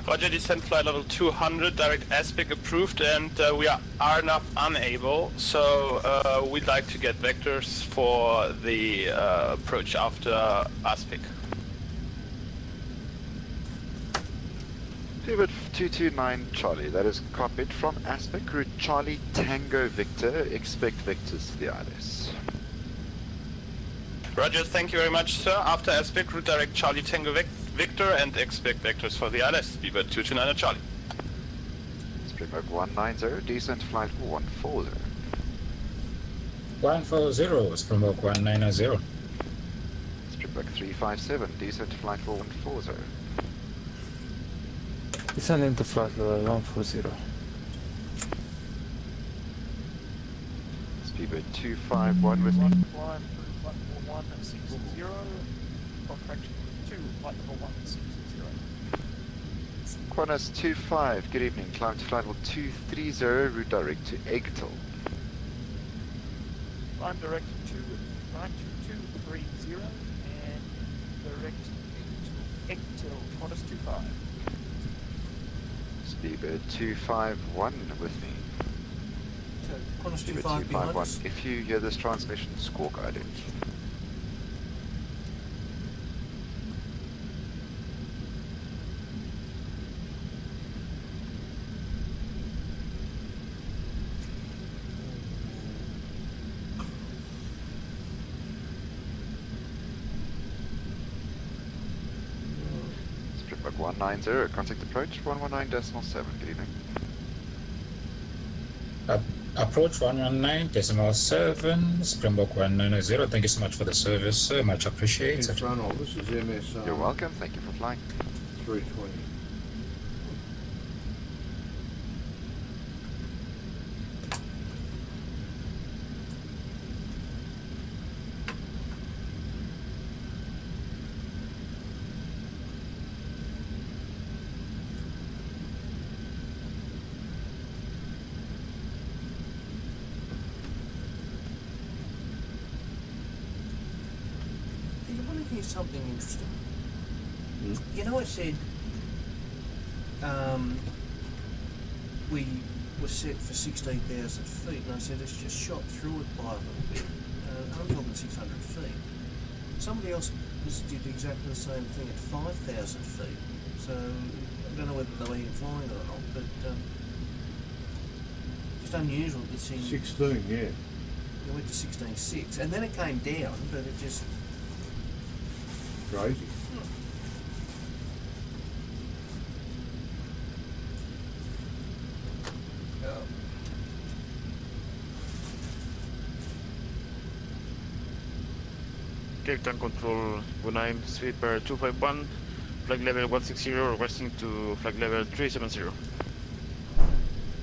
Roger, descent flight level 200, direct aspect approved, and we are not unable, so we'd like to get vectors for the approach after aspect. Speedbird 229 Charlie, that is copied from Aspec, route Charlie Tango Victor, expect vectors to the ILS. Roger, thank you very much, sir. After aspect, route direct Charlie Tango Victor and expect vectors for the ILS. Speedbird 229 at Charlie. Springbok 190, descent flight 140. 140, Springbok 190. Springbok 357, descent flight 140. Descending to flight level 140. Speedbird 251 with me. 14160, correction 2, flight level 160. Qantas 25, good evening. Climb to flight level 230, route direct to Egtal. Climb direct to 92230 and direct to Egtal, Qantas 25. Speedbird 251 with me. Qantas Speedbird 25 behind us. If you hear this transmission, score guidance. Springbok 190, contact approach 119.7, good evening. Approach 119.7, Springbok 190. Thank you so much for the service, sir. Much appreciated. This is MS. You're welcome, thank you for flying. 320. Do you want to hear something interesting? You know, I said we were set for 16,000 feet, and I said it's just shot through it by a little bit. I'm talking 600 feet. somebody else did exactly the same thing at 5,000 feet. So I don't know whether they were even flying or not, but just unusual to see. 16, yeah. It went to 16.6, and then it came down, but it just crazy. Cape Town Control 19, sweeper 251, flag level 160, requesting to flag level 370.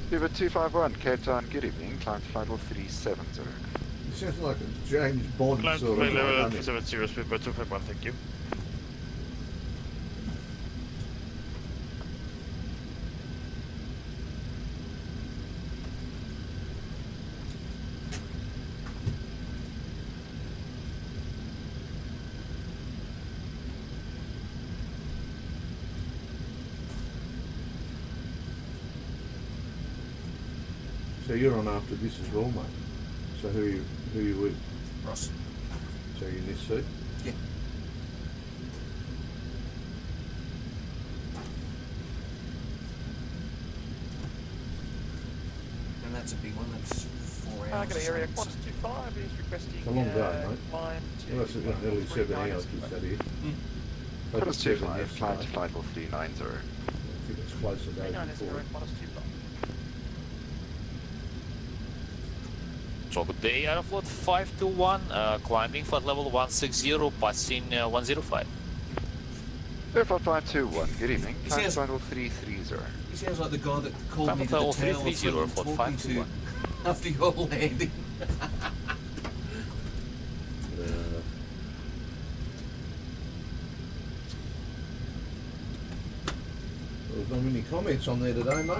Speedbird 251, Cape Town, good evening, climb to flight level 370. It sounds like a James Bond Climb to sort flag of level like, 370, Speedbird 251, thank you. So you're on after this as well, mate. So who are you with? Ross. So you're in this seat? Yeah. And that's a big one. That's 4 hours. Target area Qantas 25 is requesting It's a long day, mate. climb to Well, that's nearly 7 hours we sat here. Qantas 25, climb to flight level 390. I think it's closer to 390 Qantas 25. So good day, Aeroflot 521, climbing flight level 160, passing 105. Airflight 521, good evening, climb to flight level 330. He sounds like the guy that called me to the level tail 330, of Airflot talking to 521. after your landing. There's not many comments on there today, mate.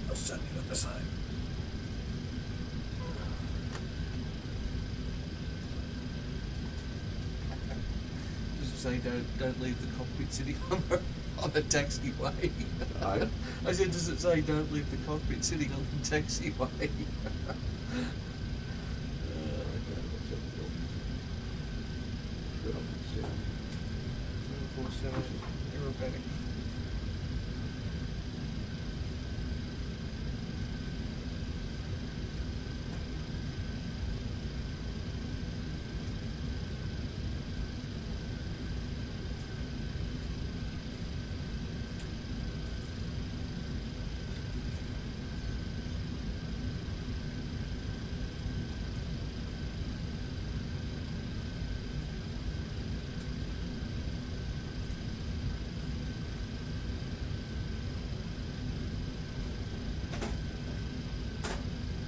I've certainly got the same. Does it say don't leave the cockpit sitting on the taxiway? No. I said, does it say don't leave the cockpit sitting on the taxiway? Aerobatic.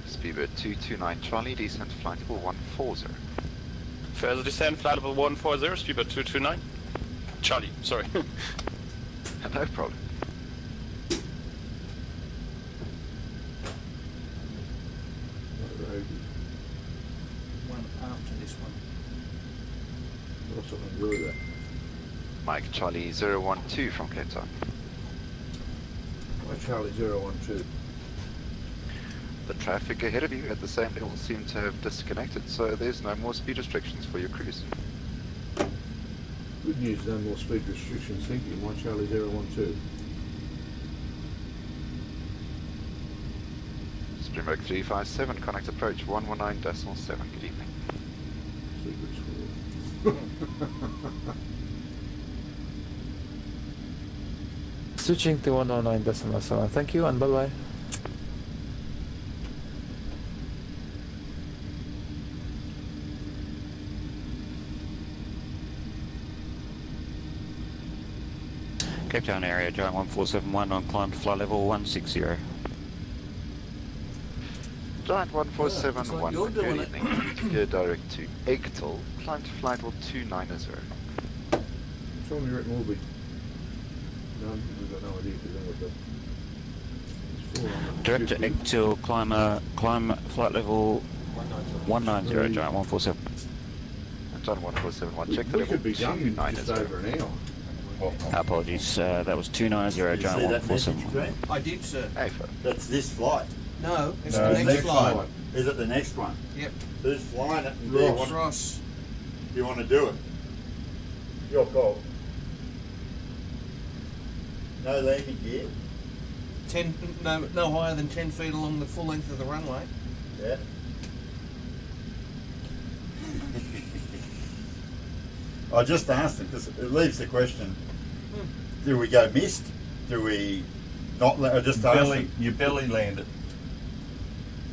Speedbird 229 Charlie, descent flight level 140. Further descent, flight level 140, Speedbird 229. Charlie, sorry. No problem. One after this one. What's something to do with that? Mike Charlie 012 from Cape Town. Why Charlie 012? The traffic ahead of you at the same level seemed to have disconnected, so there's no more speed restrictions for your cruise. Good news, no more speed restrictions. Thank you. Why Charlie 012? Springbok 357, connect approach 119.7, good evening. Secret score. Switching to 109.7, thank you and bye bye. Cape Town area, Giant 1471 on climb to flight level 160. Giant 1471, you're good doing it. evening. Gear direct to Egtal, climb to flight level 290. Which one do you reckon will be? None. We've got no idea because Direct to Egtal, climb flight level 190, Giant 147. Giant 1471, check the We level could be done in just 290. over an hour. Apologies, that was 290, Giant 147. I did, sir. Hey, That's this flight. No, it's No, the next flight. Is it the next one? Yep. Who's flying it? And Ross. Do you want to do it? Your call. No landing gear? 10, no higher than 10 feet along the full length of the runway. Yeah. I just asked him because it leaves the question: do we go missed? Do we not? I just asked him. You belly landed.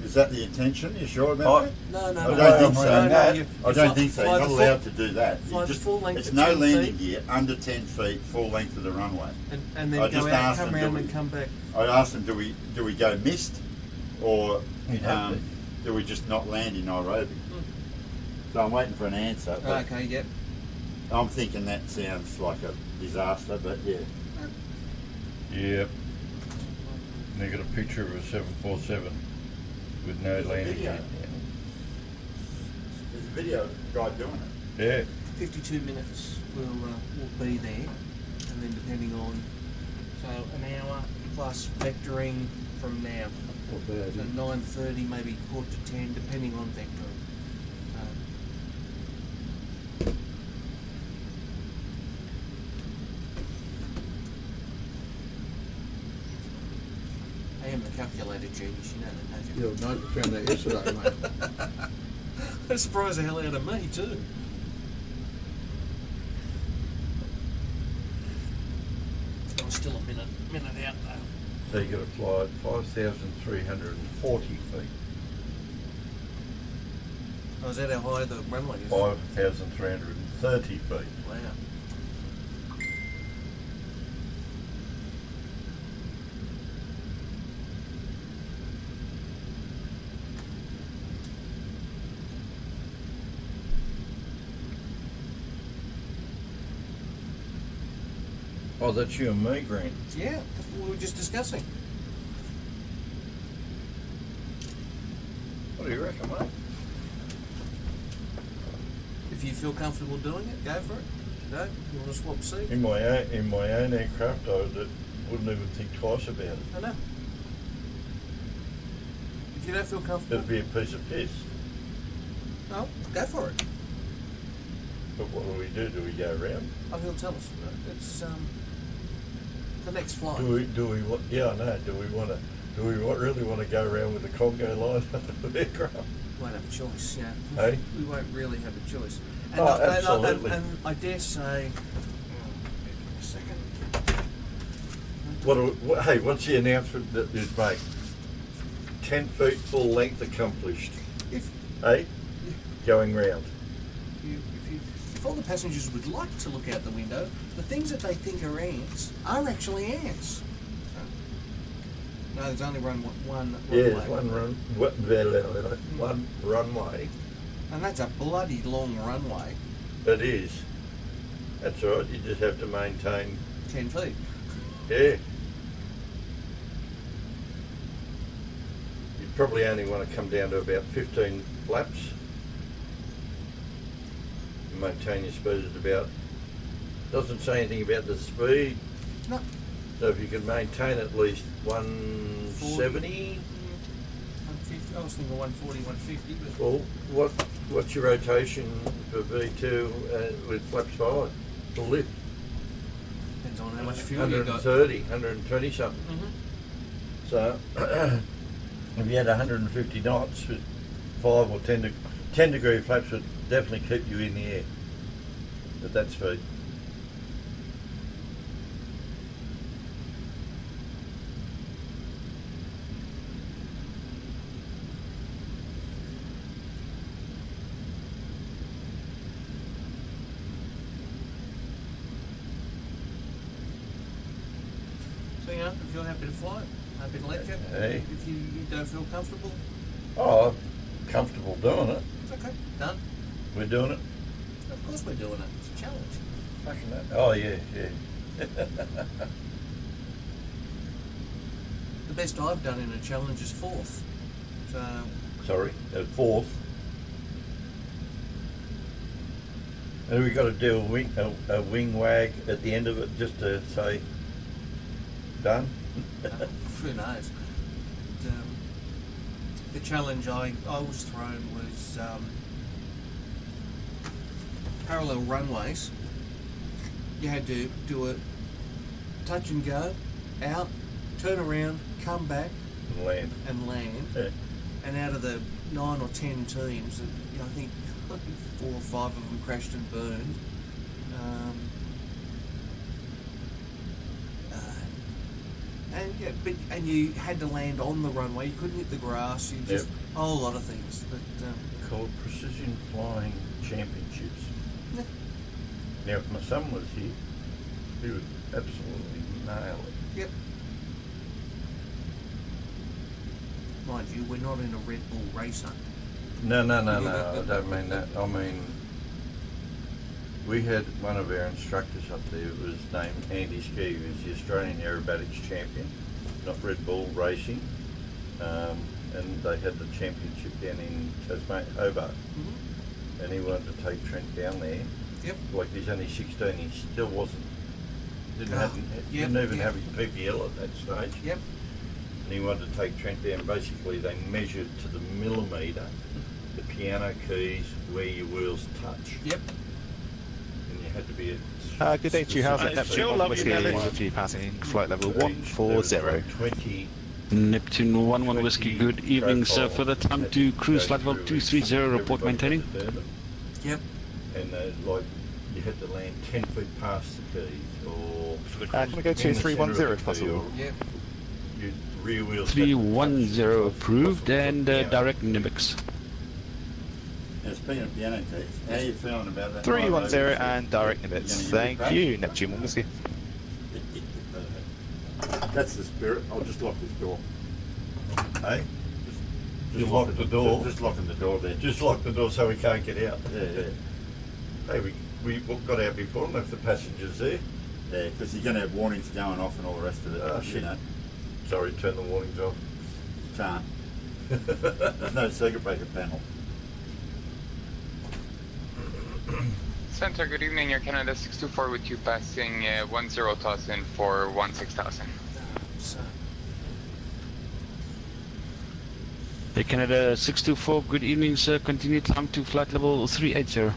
Is that the intention? You sure about that? No. I don't think so. I don't think so. fly You're not allowed to do that. Fly the full length it's of no 10 landing feet. gear under 10 feet, full length of the runway. And then I go just out, asked come him, round and come back. I asked him, do we go missed, or You'd have to. do we just not land in Nairobi? So I'm waiting for an answer. But Okay, yep. I'm thinking that sounds like a disaster, but yeah. Yep. And they got a picture of a 747 with no landing gear. There's a video of the guy doing it. Yeah. 52 minutes we'll be there, and then depending on, so an hour plus vectoring from now. So 9:30, maybe 9:45, depending on vectoring. I am the calculator genius, you know that, don't you? Yeah, no, you found that yesterday, mate. That surprised the hell out of me too. I'm still a minute out though. So you got to fly at 5,340 feet. Oh, is that how high the runway is? 5,330 feet. Wow. Oh, that's you and me, Green. Yeah, that's what we were just discussing. What do you reckon, mate? If you feel comfortable doing it, go for it. No, you want to swap seats? In my own aircraft, I wouldn't even think twice about it. I know. If you don't feel comfortable, It'd be a piece of piss. no, go for it. But what do? Do we go around? Oh, he'll tell us. It's the next flight. Do we want? Yeah, I know. Do we really want to go around with the Congo line of aircraft? We won't have a choice, yeah. Hey? We won't really have a choice. And Oh, I, absolutely. And I dare say, a second. Hey, what's the announcement that is made? 10 feet full length accomplished. Hey? Going round. If all the passengers would like to look out the window, the things that they think are ants are actually ants. No, there's only one Yeah, runway. there's one runway. And that's a bloody long runway. It is. That's right, you just have to maintain 10 feet. Yeah. You'd probably only want to come down to about 15 flaps. Maintain your speed at about, doesn't say anything about the speed. No. So if you could maintain at least 170. 150, I was thinking 140, 150. But Well, what's your rotation for V2 with flaps 5? The lift? Depends on how much fuel you got. 120 something. Mm-hmm. So if you had 150 knots with 5 or 10 degree flaps would definitely keep you in the air at that speed. So, you know, if you're happy to fly, happy to let you. Hey. If you don't feel comfortable, Oh, I'm comfortable doing it. it's okay. Done. We're doing it. Of course we're doing it. It's a challenge. Fucking that. Oh yeah. The best I've done in a challenge is 4th. So, Sorry, at 4th. And we got to do a wing wag at the end of it just to say done. who knows? the challenge I was thrown was parallel runways. You had to do a touch and go, out, turn around, come back, and land. Yeah. And out of the 9 or 10 teams, you know, I think 4 or 5 of them crashed and burned. And you had to land on the runway. You couldn't hit the grass. You just a whole lot of things. But called Precision Flying Championships. Yeah. Now, if my son was here, he would absolutely nail it. Yep. Mind you, we're not in a Red Bull racer. No, I don't mean that. I mean, we had one of our instructors up there, was named Andy Ski, who was the Australian aerobatics champion, not Red Bull racing, and they had the championship down in Tasmania, Hobart, and he wanted to take Trent down there. Yep. Like he's only 16, he still wasn't, didn't even have his PPL at that stage. Yep. And he wanted to take Trent down. Basically, they measured to the millimetre the piano keys where your wheels touch. Yep. And you had to be good day to you, how's it? Neptune 1 Whiskey with you passing flight level 140. 20. Neptune 1 Whiskey, good evening, sir. For the time to cruise flight level 230, report maintaining. Yep. And like, you had to land 10 feet past the keys, or... can we go to 310 if possible? Yep. Your rear wheels... 310 approved, and direct Nimbix. Yeah, speaking of piano keys, how are you feeling about that? 310 and direct Nimbix. Thank you, Neptune 1 Whiskey. That's the spirit. I'll just lock this door. Hey? Just lock the door. Just locking the door there. Just lock the door so we can't get out. Yeah. Hey, we got out before and left the passengers there. Yeah, because you're going to have warnings going off and all the rest of it. Oh, shit. You know. Sorry, turn the warnings off. Can't. There's no circuit breaker panel. Center, good evening. Air Canada 624 with you passing 10,000 for 16,000. Air Canada 624, good evening, sir. Continue climb to flight level 380.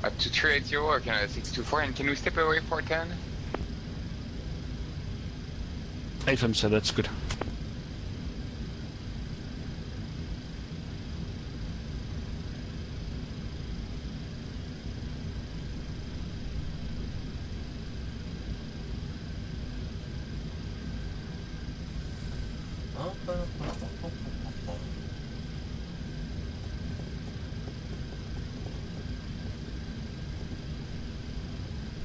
Up to 380 Air Canada 624, and can we step away for 10? AFM, sir, that's good.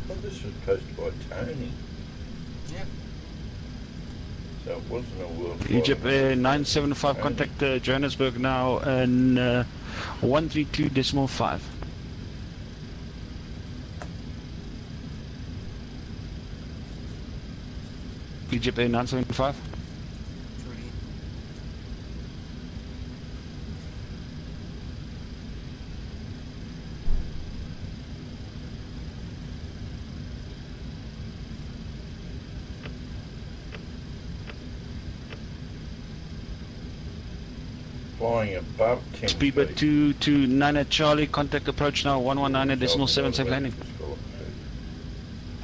Well, this was posted by Tony. Yep. So it wasn't a world. Egypt 975, contact Johannesburg now, and 132.5. Egypt 975. Flying above 10 Speedbird feet. 229 Charlie, contact approach now, 119.7, safe landing.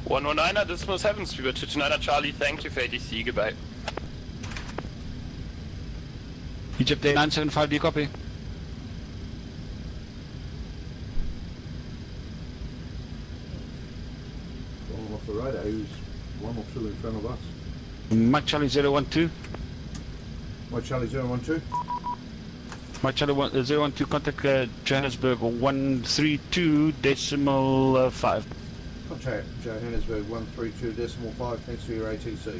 119.7, Speedbird 229 Charlie, thank you for ATC, goodbye. Egypt 975, do you copy? Falling off the radar, who's 1 or 2 in front of us? Mike Charlie 012. Mike Charlie 012. Mike Charlie 012, contact Johannesburg 132.5. Contact Johannesburg 132.5, thanks for your ATC.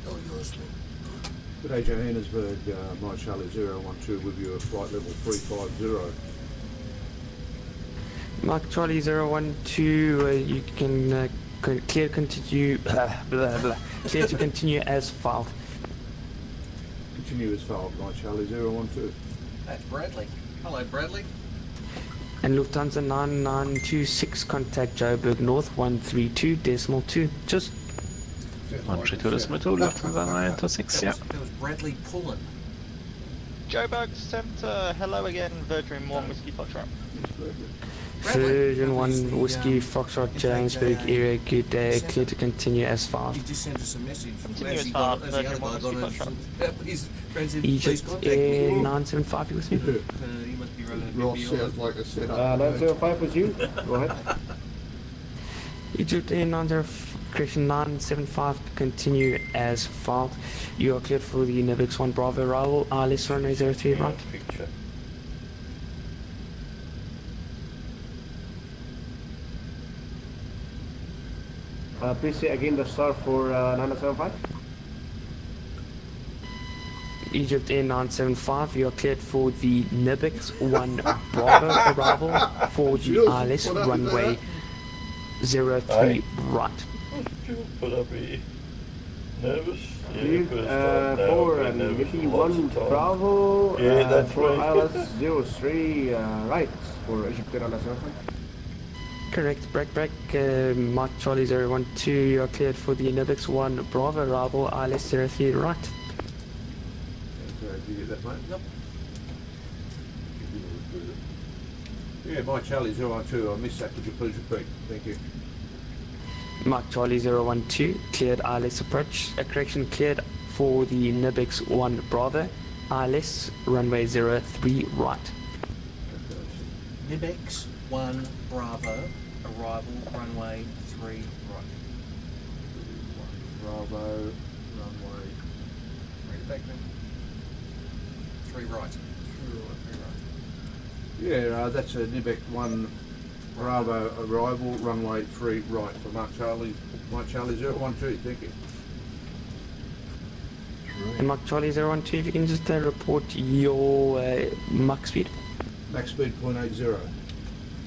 Oh, yours, mate. Good day, Johannesburg, Mike Charlie 012 with you at flight level 350. Mark Charlie 012, you can clear continue, clear to continue as filed. Continue as filed, Mike Charlie 012. That's Bradley. Hello, Bradley. And Lufthansa 9926, contact Joburg North 132.2. Just 132 decimal, left and then into 6, yeah. That was Bradley Pullen. Joe Berg Center, hello again, Virgin 1 Whiskey Foxtrot. Virgin 1 Whiskey Foxtrot Johannesburg area, good day, clear to continue as far. He just sent us a message. Continue as far, Virgin 1 Whiskey Foxtrot. Egypt Air 975, you with me? He must be running Ross sounds like a setup. 905 was you. Go ahead. Egypt Air 975, continue as filed. You are cleared for the Nibix 1 Bravo arrival, ILS runway 03 right. Picture. Please say again the start for 975. Egypt Air 975, you are cleared for the Nibix 1 Bravo arrival for the ILS runway 03 right. Put up a nervous. For Mickey 1 Bravo, Yeah, that's for right. ILS 03 right for Egypt Air 975. Correct, break, Mark Charlie 012, you are cleared for the Nibix 1 Bravo arrival, ILS 03 right. Did you get that, mate? Nope. Yeah, my Charlie 012, I missed that. Could you please repeat? Thank you. Mark Charlie 012, cleared ILS approach, correction cleared for the Nibix 1 Bravo, ILS runway 03 right. Nibix 1 Bravo, arrival runway 3 right. Bravo, runway. Read it back then. 3 right. 3 right. Yeah, that's a Nibek 1 Bravo arrival, runway 3 right for Mark Charlie 012, thank you. And Mark Charlie 012, if you can just report your Mach speed. Max speed 0.80,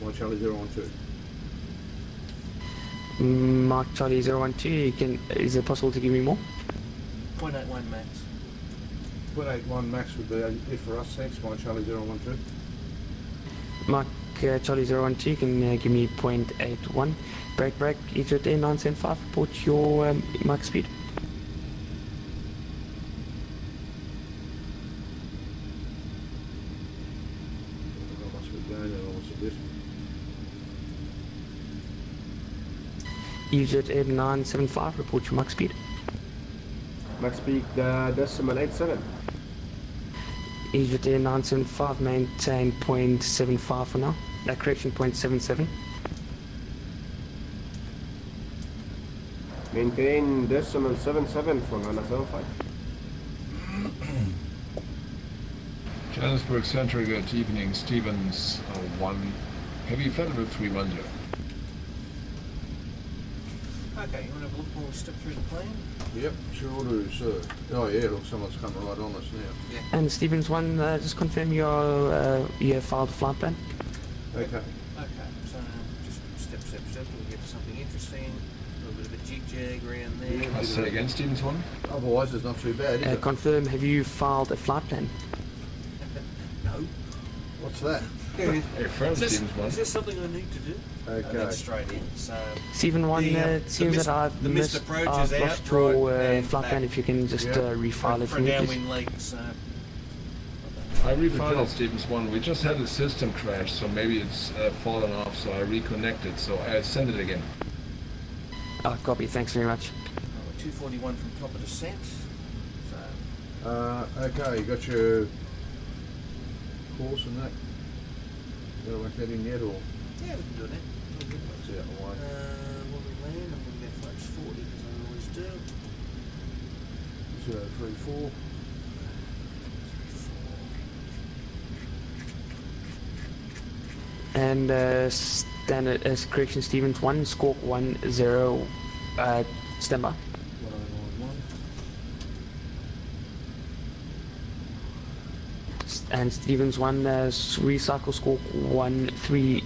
my Charlie 012. Mark Charlie 012, you can, is it possible to give me more? 0.81 max. 0.81 max would be it for us, thanks, my Charlie 012. Mark Charlie 012, you can give me 0.81. Break, Egypt Air 975, report your Mach speed. I must be going and all this. Egypt Air 975, report your Mach speed. Max speed decimal 87. Egypt Air 975, maintain 0.75 for now. Correction 0.77. Maintain decimal 77 for 975. Johannesburg Central, good evening. Stevens 1, heavy flight level 310. Okay, you want to have a look while we step through the plane? Yep, sure do, sir. Oh yeah, look, someone's come right on us now. Yeah. And Stevens 1, just confirm you have filed a flight plan. Okay. Okay, so just step, we'll get to something interesting. A little bit of a jig-jag around there. I say again, Stevens 1. Otherwise, it's not too bad, is it? Confirm, have you filed a flight plan? No. What's that? Hey, friend, Is Stevens 1. this something I need to do? Okay. And then straight in. So Stephen 1, it seems that I've missed approach is out, lost your right, flight plan. If you can just refile it for for me, downwind please. leak, so I refiled it, Stevens 1. We just had a system crash, so maybe it's fallen off, so I reconnected, so I sent it again. Copy, thanks very much. 241 from top of descent. So Okay, you got your course and that? You gotta work that in yet, or? yeah, we can do that. It's all good. That's out of the way. When we land, I'm going to go flaps 40 as I always do. 034. And standard correction, Stevens 1, squawk 10, standby. 1091. And Stevens 1, recycle squawk 1013.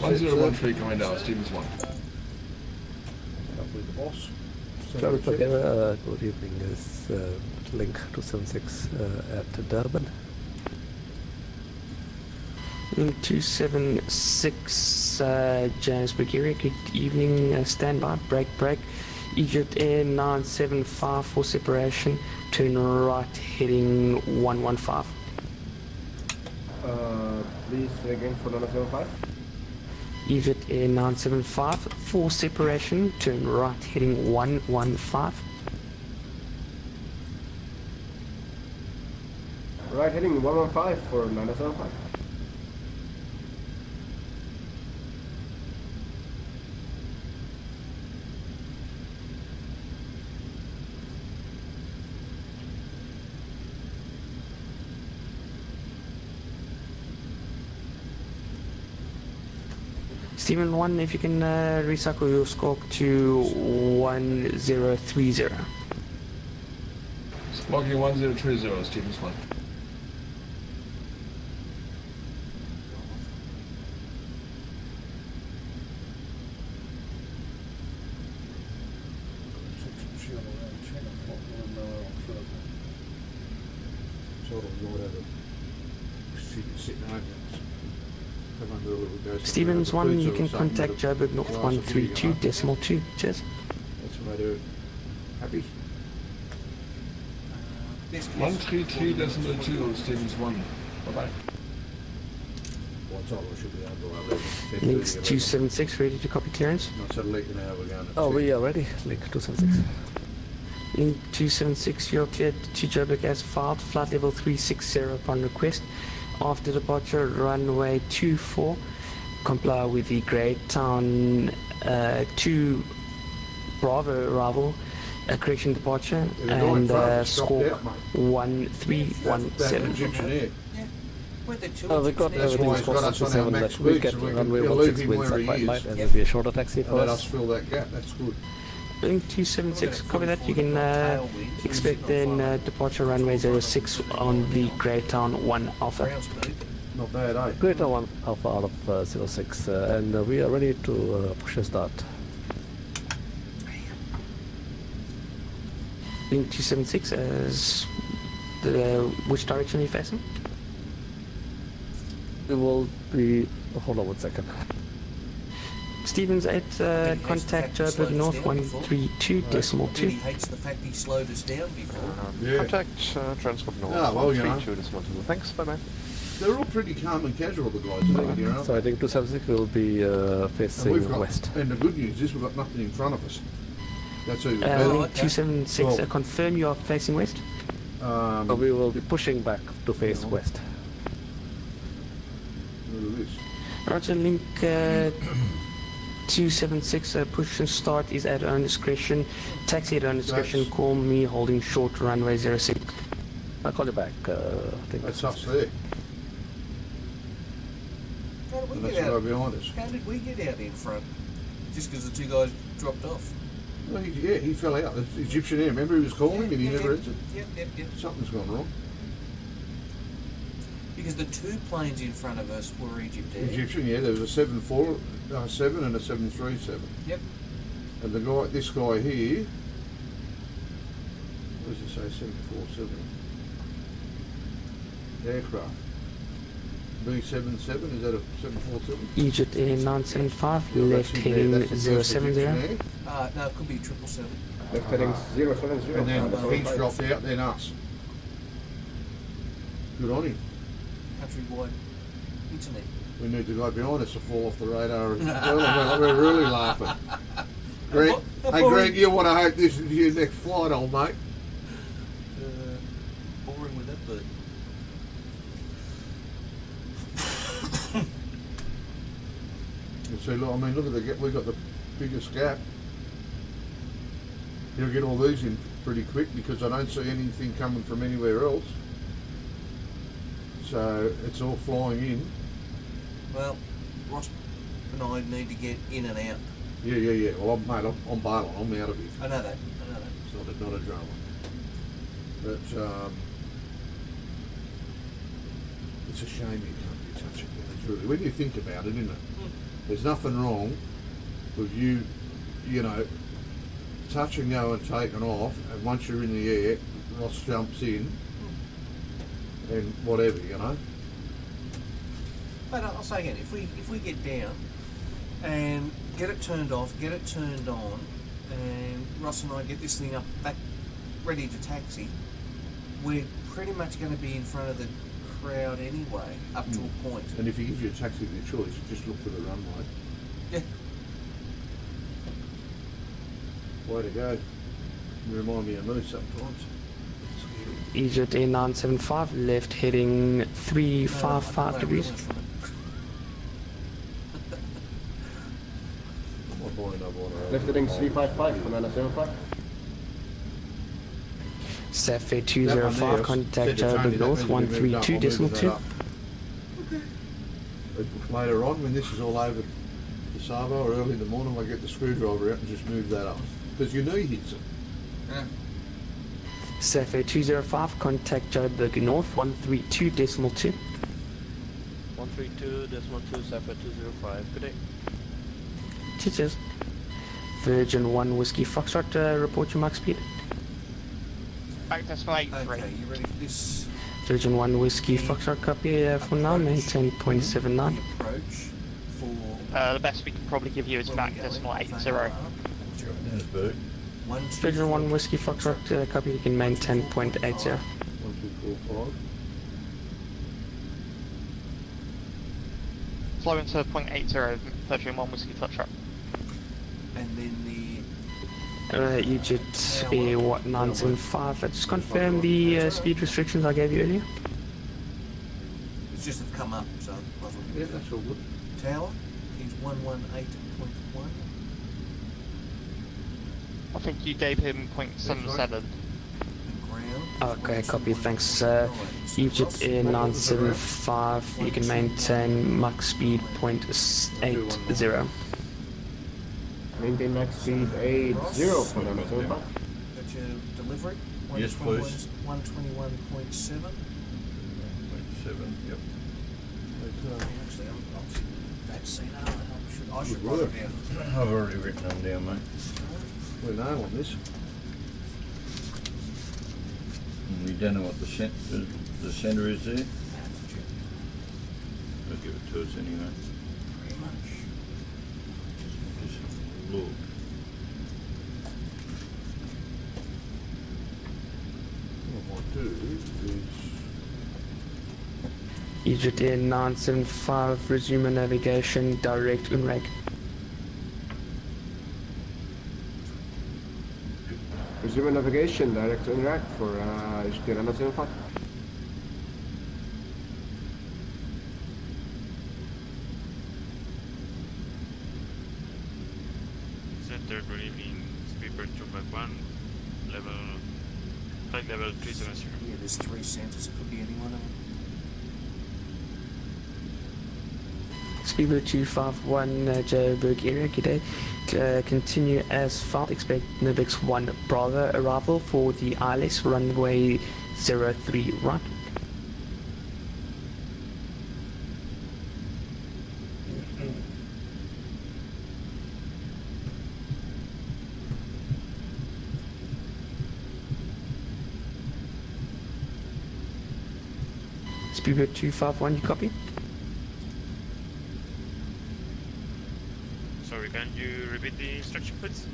1013 coming down, Stevens 1. Lovely, the boss. Travel together, good evening, is link 276 at Durban. Link 276, Johannesburg area, good evening, standby, break. Egypt Air 975 for separation, turn right heading 115. Please again for 975. Egypt Air 975 for separation, turn right heading 115. Right heading 115 for 975. Stephen 1, if you can recycle your squawk to 1030. Smoking 1030, Stevens 1. Stevens 1, you can contact Joburg North 132.2. Cheers. That's what I do. Happy? 133.2, Stevens 1. Bye-bye. What time I should be able to Links 276, ready to copy clearance? Not so late now, we're going to Oh, we are ready. Link 276. Link 276, you're cleared to Joburg as filed, flight level 360 upon request. After departure, runway 24, comply with the Great Town 2 Bravo arrival, correction departure, and squawk 1317. Oh, we got everything squawk 127 that we get runway 16 winds are quite light and it'll be a shorter taxi for let us. us fill that gap, that's good. Link 276, copy that. You can expect then departure runway 06 on the Greytown 1 Alpha. Not bad, eh? Greater 1 Alpha out of 06 and we are ready to push a start. Link 276, which direction are you facing? We will be... hold on 1 second. Stevens 8, contact Joburg North 132.2. He hates the fact he slowed us down before. Contact Transport North 132.2. Thanks, bye-bye. They're all pretty calm and casual, the guys, aren't they? So I think 276 will be facing west. And the good news is we've got nothing in front of us. That's who. Link 276, confirm you are facing west? So we will be pushing back to face west. Look at this. Roger, Link 276, push and start is at own discretion. Taxi at own discretion, call me holding short runway 06. I'll call you back. I think that's us there. How did we That's get out? right behind us. How did we get out in front? Just because the two guys dropped off? Well, he fell out. The Egyptian Air, remember he was calling and he never answered? Yep. Something's gone wrong. Because the two planes in front of us were Egypt Air. Egyptian, yeah, there was a 747 and a 737. Yep. And this guy here, what does it say, 747? Aircraft. B77, is that a 747? Egypt Air 975, left heading 070. No, it could be 777. Left heading 070. And then he's dropped out, then us. Good on him. Countrywide internet. We need the guy behind us to fall off the radar. Well, we're really laughing. Grant, Grant, you want to hope this is your next flight, old mate? Boring with that bird. You see, look, I mean, look at the gap. We've got the biggest gap. You'll get all these in pretty quick because I don't see anything coming from anywhere else. So it's all flying in. Well, Ross and I need to get in and out. Yeah. Well, mate, I'm bailing. I'm out of here. I know that. It's not a drama. But it's a shame you can't be touching it. It's really, when you think about it, isn't it? There's nothing wrong with you know, touch and go and taking off, and once you're in the air, Ross jumps in, and whatever, you know. But I'll say again, if we get down and get it turned off, get it turned on, and Ross and I get this thing up back ready to taxi, we're pretty much going to be in front of the crowd anyway, up to a point. And if he gives you a taxi of your choice, just look for the runway. Yeah. Way to go. You remind me of me sometimes. Egypt A975, left heading 355 degrees. Left heading 355 for 975. Sapphire 205, contact Joburg North 132.2. Later on, when this is all over the Savo or early in the morning, I get the screwdriver out and just move that up. Because your knee hits it. Yeah. Sapphire 205, contact Joburg North 132.2. 132.2, Sapphire 205. Good day. Cheers. Virgin 1 Whiskey Foxtrot, report your max speed. Back decimal 83. Okay, you ready for this? Virgin 1 Whiskey Foxtrot, copy for now, maintain 0.79. Approach for... the best we can probably give you is back decimal 80. Virgin 1 Whiskey Foxtrot, copy, you can maintain 0.80. 1245. Slow into 0.80, Virgin 1 Whiskey Foxtrot. And then the... Egypt A975, just confirm the speed restrictions I gave you earlier. It's just have come up, so... Yeah, that's all good. Tower is 118.1. I think you gave him 0.77. Okay, copy, thanks. Egypt Air 975, you can maintain max speed 0.80. Maintain max speed 80 for 975. Got your delivery? Yes, please. 121.7. 7, yep. Actually, that's seen I should write it down. I've already written them down, mate. We're nailing this. And we don't know what the centre is there. They'll give it to us anyway. Pretty much. Just look. What I might do is... Egypt Air 975, resume navigation, direct UNRAG. Resume navigation, direct to Iraq for Egypt Air 975. Center, good evening. Speedbird 251, flight level 370. Yeah, there's 3 centres. It could be any one of them. Speedbird 251, Joburg area, good day. Continue as filed, expect Nibix 1 Bravo arrival for the ILS runway 03 right. Speedbird 251, you copy? Sorry, can you repeat the instruction, please?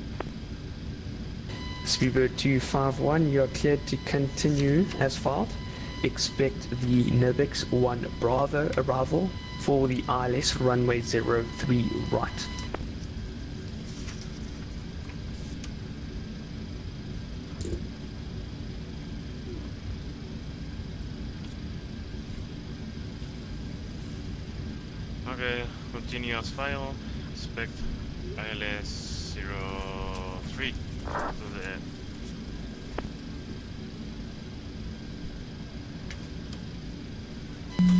Speedbird 251, you are cleared to continue as filed. Expect the Nibix 1 Bravo arrival for the ILS runway 03 right. Okay, continue as file. Expect ILS 03 to the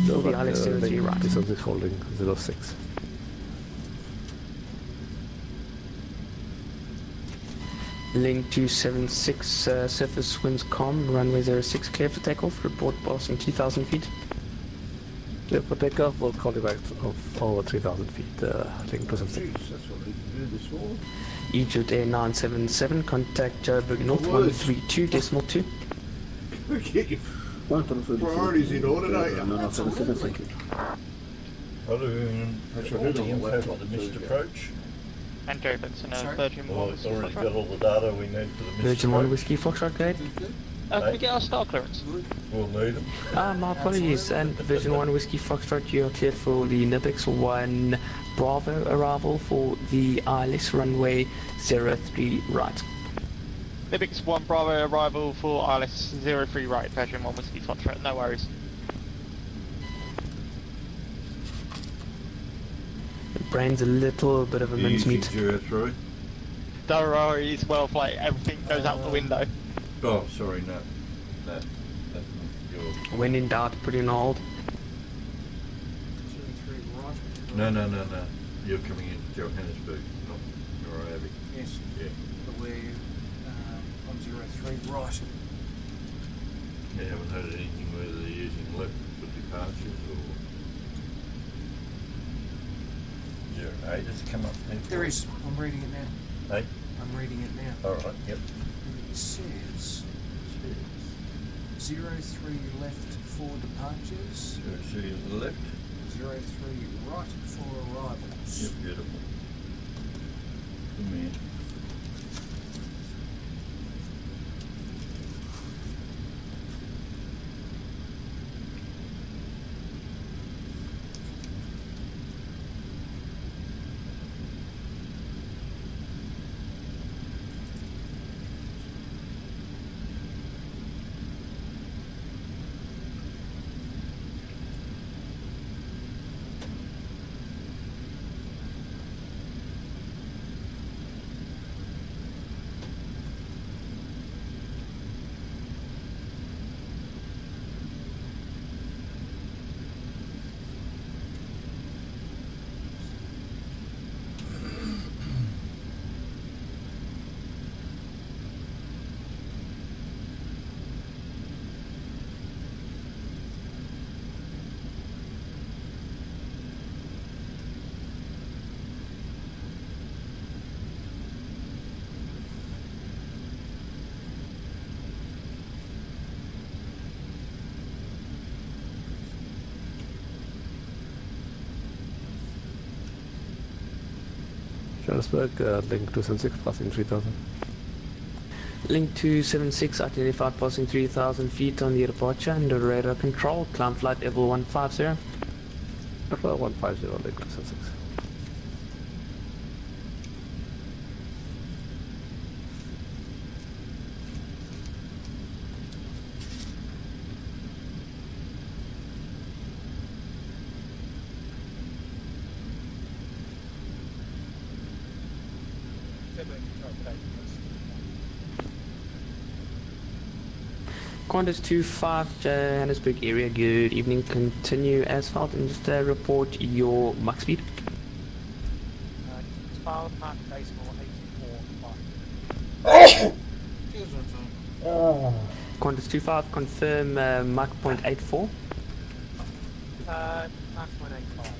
So the ILS 03 right. This is holding 06. Link 276, surface winds calm, runway 06, clear for takeoff, report passing 2,000 feet. Clear for takeoff, we'll call you back of over 3,000 feet, link 276. That's what we can do this for. Egypt Air 977, contact Joburg North 132.2. Get your priorities in order, don't you? Balloon. Actually, I All did the on the info laptop for the missed too, yeah. approach. And Joe Benson, Virgin 1 Whiskey Already Foxtrot. got all the data we need for the missed Virgin 1 approach. Whiskey Foxtrot, great. Can we get our star clearance? We'll need them. My apologies, and Virgin 1 Whiskey Foxtrot, you are cleared for the Nipix 1 Bravo arrival for the ILS runway 03 right. Nibix 1 Bravo arrival for ILS 03 right, Virgin 1 Whiskey Foxtrot, no worries. Brain's a little bit of a mincemeat. 03. Don't worry, it's well flight, everything goes out the window. Oh, sorry, no. That's your... When in doubt, put in hold. No. You're coming into Johannesburg, not Nairobi. Yes. Yeah. But we're on 03 right. You haven't heard anything whether they're using left for departures or... 08 has come up there. There is. I'm reading it now. Hey? I'm reading it now. Alright, yep. It says 03 left for departures. 03 left. 03 right for arrivals. Yep, beautiful. Good man. Johannesburg, link 276, passing 3000. Link 276, identified passing 3000 feet on the departure under radar control, climb flight level 150. Alpha 150, link 276. Qantas 25 Johannesburg area, good evening. Continue asphalt and just report your Mach speed. 12 Mach decimal 84. Qantas 25, confirm Mach 0.84. Mach 0.85.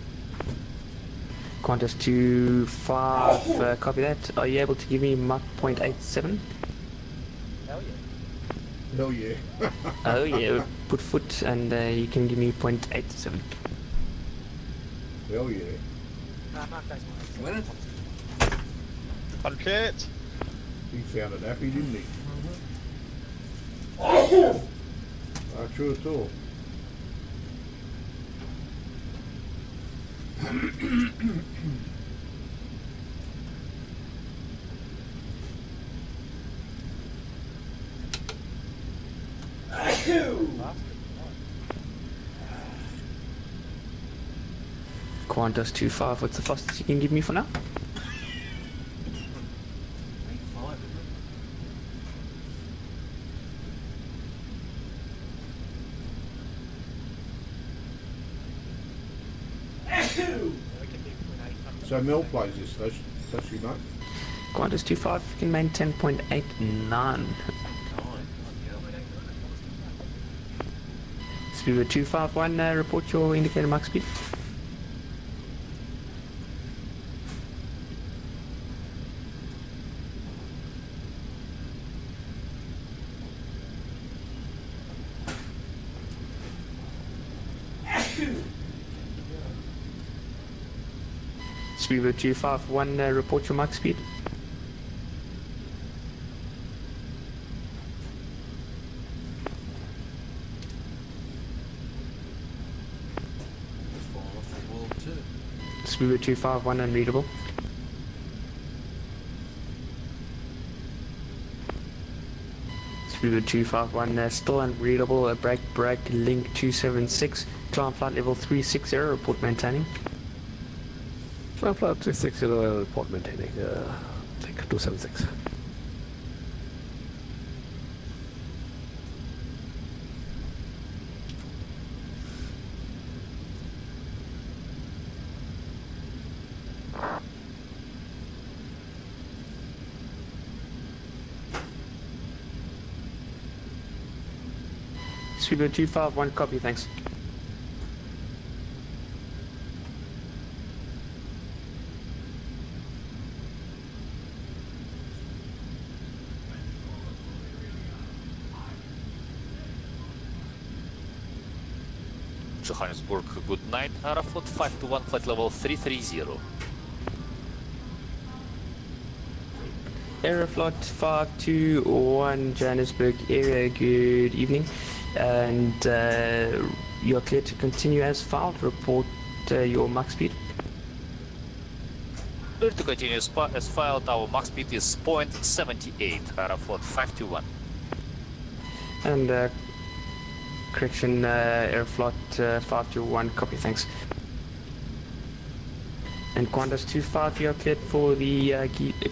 Qantas 25, copy that. Are you able to give me Mach 0.87? Hell yeah. Hell yeah. Oh yeah, put foot and you can give me 0.87. Hell yeah. Mach decimal 87. Win it. Punch it. He sounded happy, didn't he? Not true at all. Qantas 25, what's the fastest you can give me for now? 85, So Mel plays this, does she not? Qantas 25, you can maintain 10.89. Speedbird 251, report your indicator Mach speed. Speedbird 251, report your max speed. Speedbird 251, unreadable. Speedbird 251, still unreadable. Break, link 276. Climb flight level 360, report maintaining. Climb flight 360, report maintaining. Link 276. Speedbird 251, copy, thanks. Johannesburg, good night. Aeroflot 521, flight level 330. Aeroflot 521 Johannesburg area, good evening. And you're clear to continue as filed. Report your max speed. Clear to continue as filed. Our max speed is 0.78. Aeroflot 521. And correction, Aeroflot 521, copy, thanks. And Qantas 25, you're cleared for the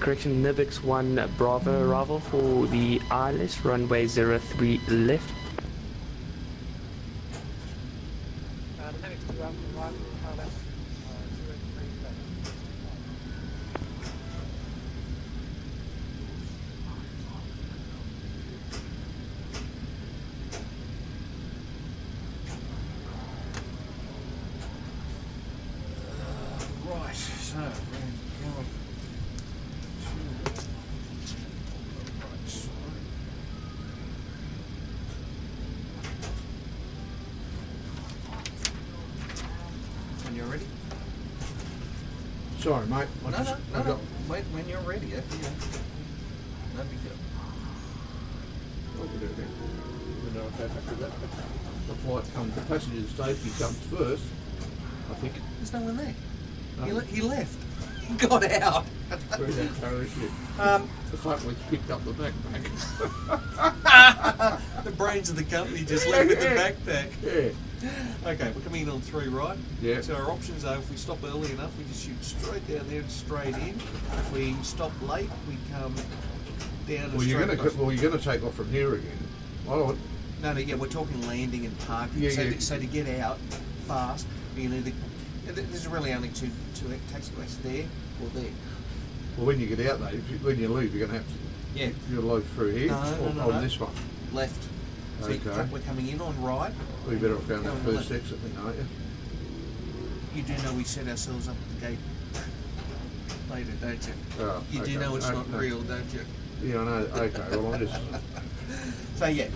correction, Nibix 1 Bravo arrival for the ILS, runway 03 left. Right, so we're going when you're ready. Sorry, mate. No. Wait, when you're ready. Yeah. No big deal. What we do then? We know okay after that. The flight comes, the passenger safety comes first, I think. There's no one there. He left. He got out. Through that parachute. The front was picked up the backpack. The brains of the company just left with the backpack. Yeah. Okay, we're coming in on 3 right. Yeah. So our options are, if we stop early enough, we just shoot straight down there and straight in. If we stop late, we come down and straight across. Well, you're going to take off from here again. No, yeah, we're talking landing and parking. So to get out fast, you need to. There's really only two taxiways, there or there. Well, when you get out though, when you leave, you're going to have to. Yeah. You'll leave through here or on this one. Left. So Okay. we're coming in on right. We better off going that first exit then, aren't you? You do know we set ourselves up at the gate later, don't you? Oh, You do know it's not real, don't you? Yeah, I know. Okay, well, I'm just. So yeah.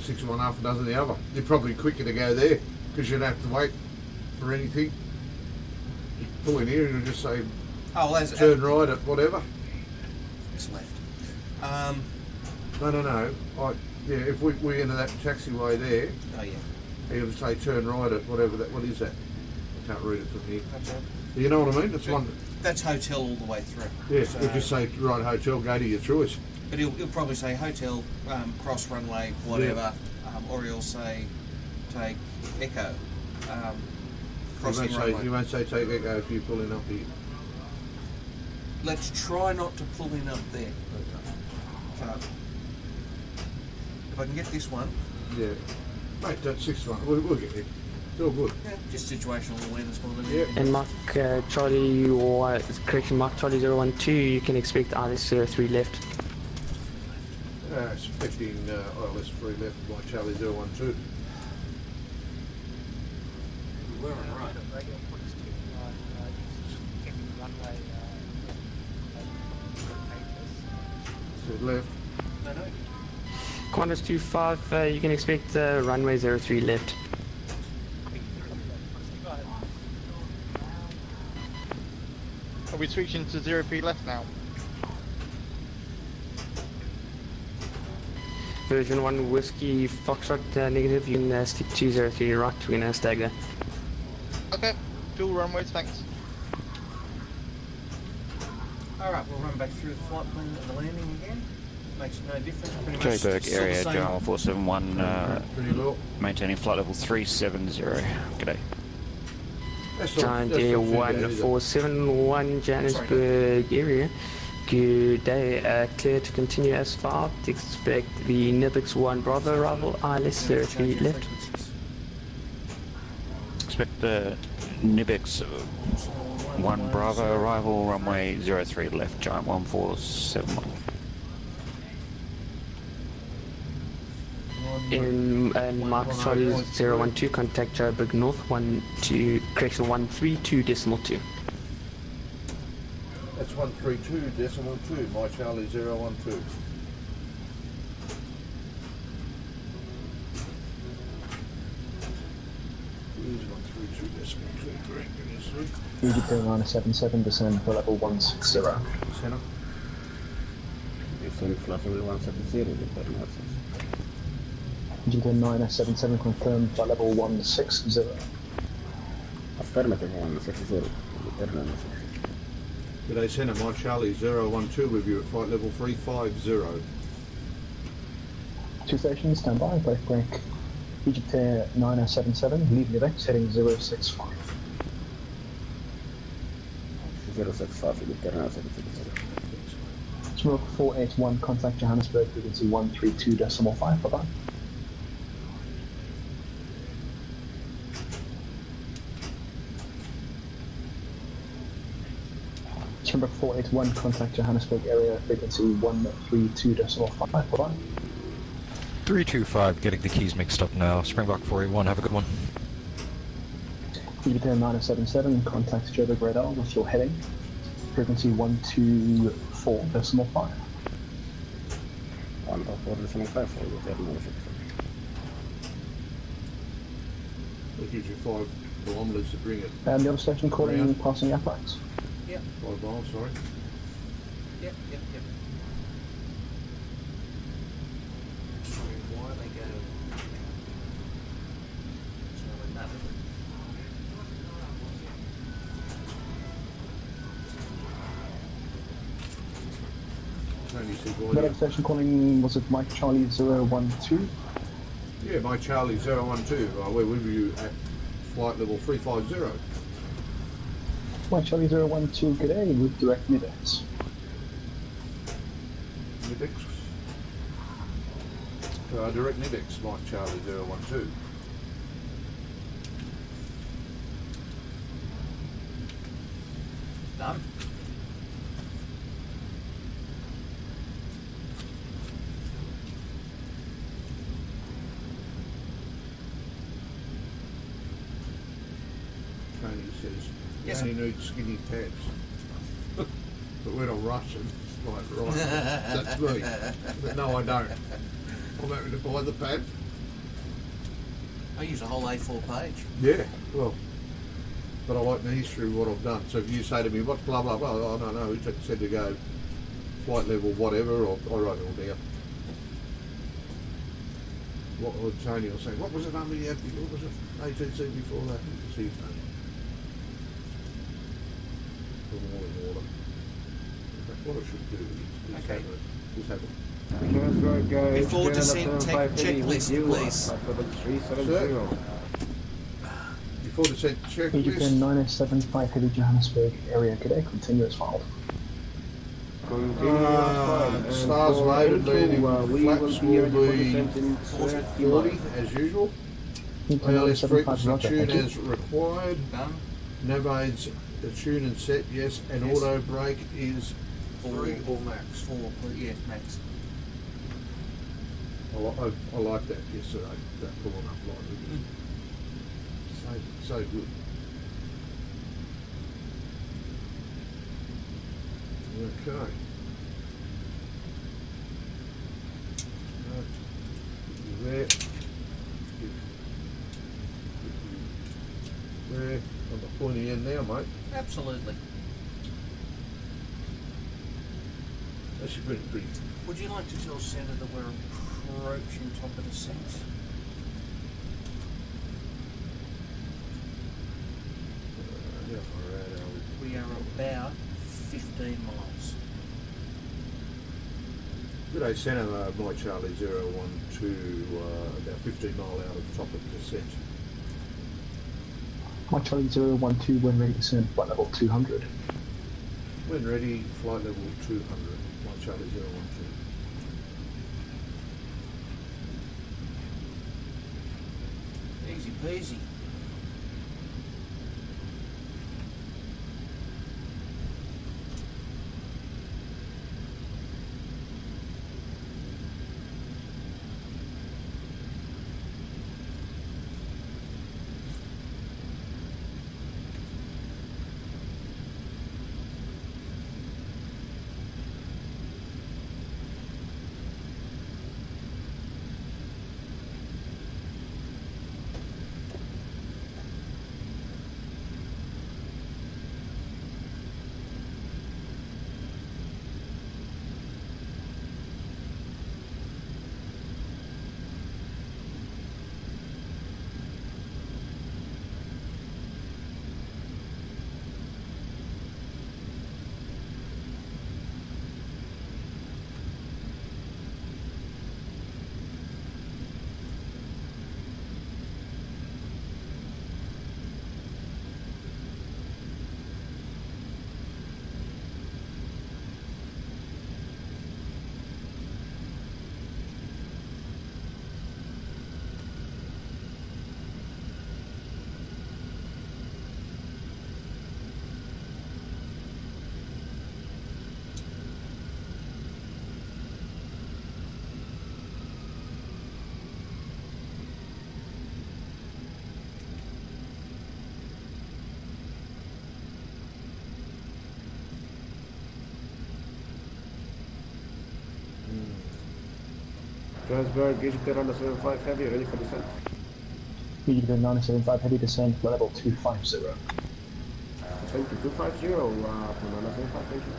6 of one, half a dozen the other. You're probably quicker to go there because you don't have to wait for anything. You pull in here and it'll just say turn right at whatever. It's left. No. Yeah, if we enter that taxiway there, it'll say turn right at whatever that. What is that? I can't read it from here. Hotel. You know what I mean? It's one. That's hotel all the way through. Yeah, so, if you say right hotel, go to your choice. But he'll probably say hotel, cross runway, whatever, or he'll say take Echo, crossing runway. You won't say take Echo if you pull in up here. Let's try not to pull in up there. Okay. If I can get this one. Yeah. Mate, that's 6-1. We'll get it. It's all good. Yeah, just situational awareness more than anything. And Mark Charlie, or correction, Mark Charlie 012, you can expect ILS 03 left. Expecting ILS 3 left by Charlie 012. We're on right. So left. No. Qantas 25, you can expect runway 03 left. Are we switching to 0p left now? Version 1 Whiskey Foxtrot negative, you can stick 203 right, we're gonna stagger. Okay, dual runways, thanks. Alright, we'll run back through the flight plan at the landing again. Makes no difference. Pretty much Joburg still the area, same. Giant 471, Pretty low. maintaining flight level 370. G'day. Giant Air 1471 Johannesburg area. Good day, clear to continue as far. Expect the Nibix 1 Bravo arrival, ILS 03 left. Expect the Nibix 1 Bravo arrival, runway 03 left, Giant 1471. And Mark Charlie 012, contact Joburg North 132.2. That's 132.2, my Charlie 012. EGP 977, descend for level 160. Center. Descend flight level 170, EGP 977, confirmed for level 160. Affirmative 160, G'day Center, my Charlie 012 with you at flight level 350. 2 stations, stand by, break. Egypt Air 9077, leave Nibix, heading 065. 065, Egypt Air 9077. Smoke 481, contact Johannesburg, frequency 132.5, bye-bye. Springbok 481, contact Johannesburg area, frequency 132.5, bye-bye. 325, getting the keys mixed up now. Springbok 481, have a good one. EGP 977, contact Joburg radar with your heading, frequency 124.5. 124.5 for you, That gives you 5 kilometres to bring it. And the other station calling around. passing uprights. Yep. 5 miles, sorry. Yep. Why they go? It's really not, is it? Tony said, The other station calling, was it Mike Charlie 012? yeah, my Charlie 012. We're with you at flight level 350. Mike Charlie 012, good day, with direct Nibix. Nibix. Direct Nibix, Mike Charlie 012. Done. Tony says, Yes, you only need skinny pants. But we're not Russian. Right, that's me. But no, I don't. I'm happy to buy the pad. I use a whole A4 page. Yeah, well, but I like the history of what I've done. So if you say to me, what blah blah blah, I don't know, who said to go flight level whatever, or I write it all down. What would Tony was saying, what was the number you had before? What was it? ATC before that? See, Tony. Put them all in order. In fact, what I should do is Okay. have a Before descent, checklist, please. Before descent, EGP checklist. 975, heavy Johannesburg area, good day, continue as filed. Stars loaded, leading flaps will be 40 as usual. ALS frequency tune as required. Done. Navaids tune and set, yes, and Yes. auto brake is 3 or max. 4, yeah, max. I like that yesterday, that pulling up line. So good. Okay. There. There. I'm at the pointy end now, mate. Absolutely. Actually pretty. Would you like to tell Centre that we're approaching top of descent? How far out are we? We are about 15 miles. Good day, Centre, Mike Charlie 012, about 15 mile out of top of descent. Mike Charlie 012, when ready to descend, flight level 200. When ready, flight level 200, Mike Charlie 012. Easy peasy. Johannesburg, Egypt on the 75 heavy, ready for descent. Egypt 975 heavy descent, flight level 250. Thank you, 250 from 975, thank you.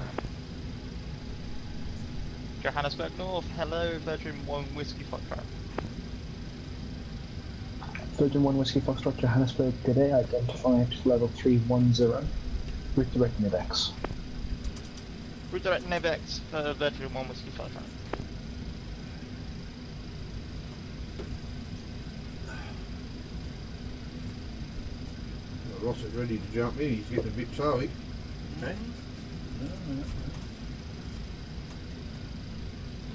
Johannesburg North, hello, Virgin 1 Whiskey Foxtrot. Virgin 1 Whiskey Foxtrot, Johannesburg today, identified level 310, route direct NIVX. Route direct NIVX for Virgin 1 Whiskey Foxtrot. Ross is ready to jump in, he's getting a bit slowy. Okay.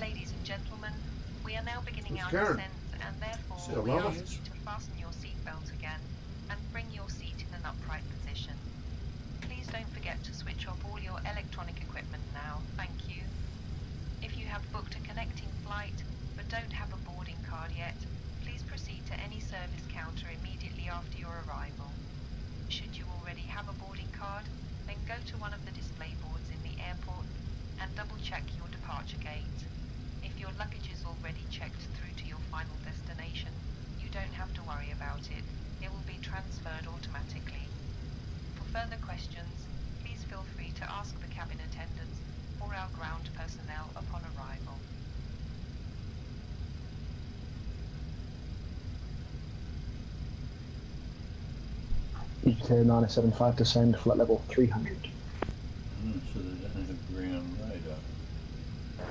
Ladies and gentlemen, we are now beginning our Karen. descent, and therefore Still we love ask it. you to fasten your seatbelt again and bring your seat in an upright position. Please don't forget to switch off all your electronic equipment now, thank you. If you have booked a connecting flight but don't have a boarding card yet, please proceed to any service counter immediately after your arrival. Should you already have a boarding card, then go to one of the display boards in the airport and double check your departure gate. If your luggage is already checked through to your final destination, you don't have to worry about it. It will be transferred automatically. For further questions, please feel free to ask the cabin attendants or our ground personnel upon arrival. Egypt 975 descend, flight level 300. So they don't have ground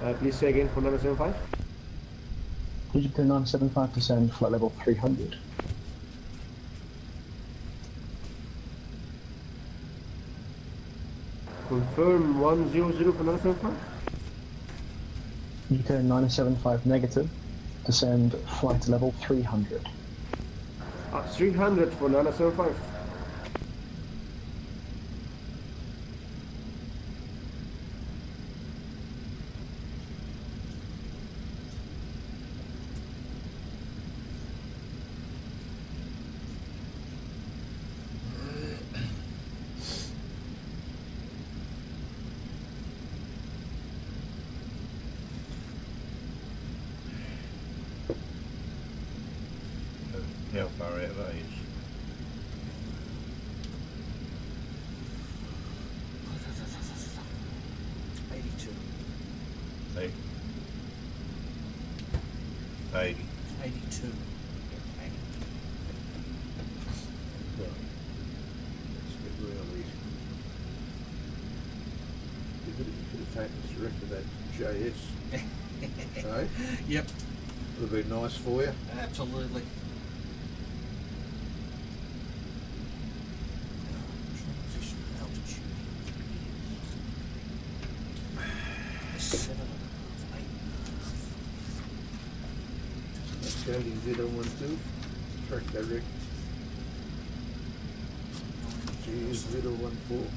radar. Please say again for 975. Egypt 975 descend, flight level 300. Confirm 100 for 975. Egypt 975 negative, descend, flight level 300. 300 for 975. How far out are you? 80. 82. Okay. Right. Let's get really... You could have taken us direct to that JS. Hey? Yep. Would have been nice for you. Absolutely. Transition altitude. 7.5, 8.5. That's County Z012. Track direct. GS 014.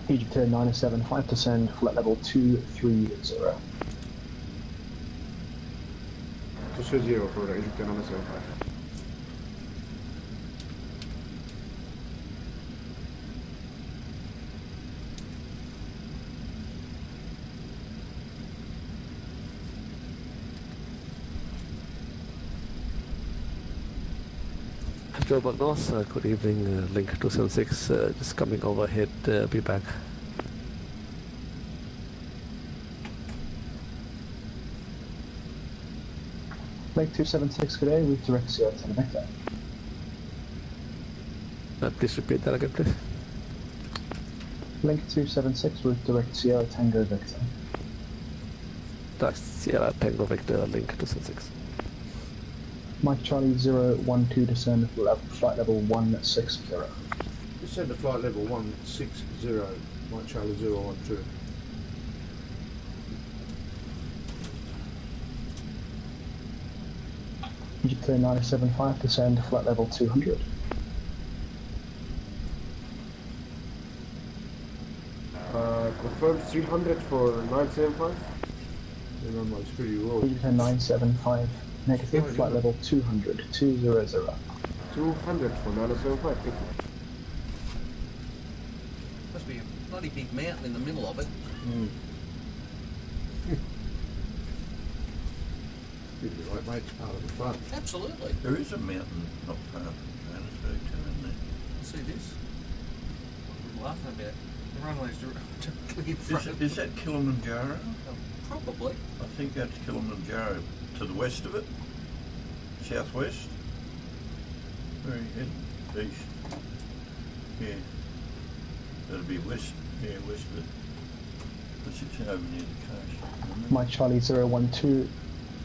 Egypt 975%, flight level 230. Just 0 for Egypt 975. Joe Bagnos, good evening, Link 276, just coming overhead, be back. Link 276, good day, with direct CR to Vector. Please repeat that again, please. Link 276 with direct Sierra Tango Vector. That's Sierra Tango Vector, Link 276. Mike Charlie 012 descend flight level 160. Descend to flight level 160, Mike Charlie 012. Egypt 975 descend flight level 200. Confirmed 300 for 975. The runway's pretty low. Egypt 975 negative flight level 200, 200. 200 for 975, thank you. Must be a bloody big mountain in the middle of it. Good, right, mate, it's part of the fun. Absolutely. There is a mountain not far from Johannesburg too, isn't there? See this? I'm laughing about it. The runway's directly in front of Is that Kilimanjaro? Probably. I think that's Kilimanjaro. To the west of it? Southwest? Where are you heading? East. Yeah. That'll be west. Yeah, west of it. That's it over near the coast. Mike Charlie 012,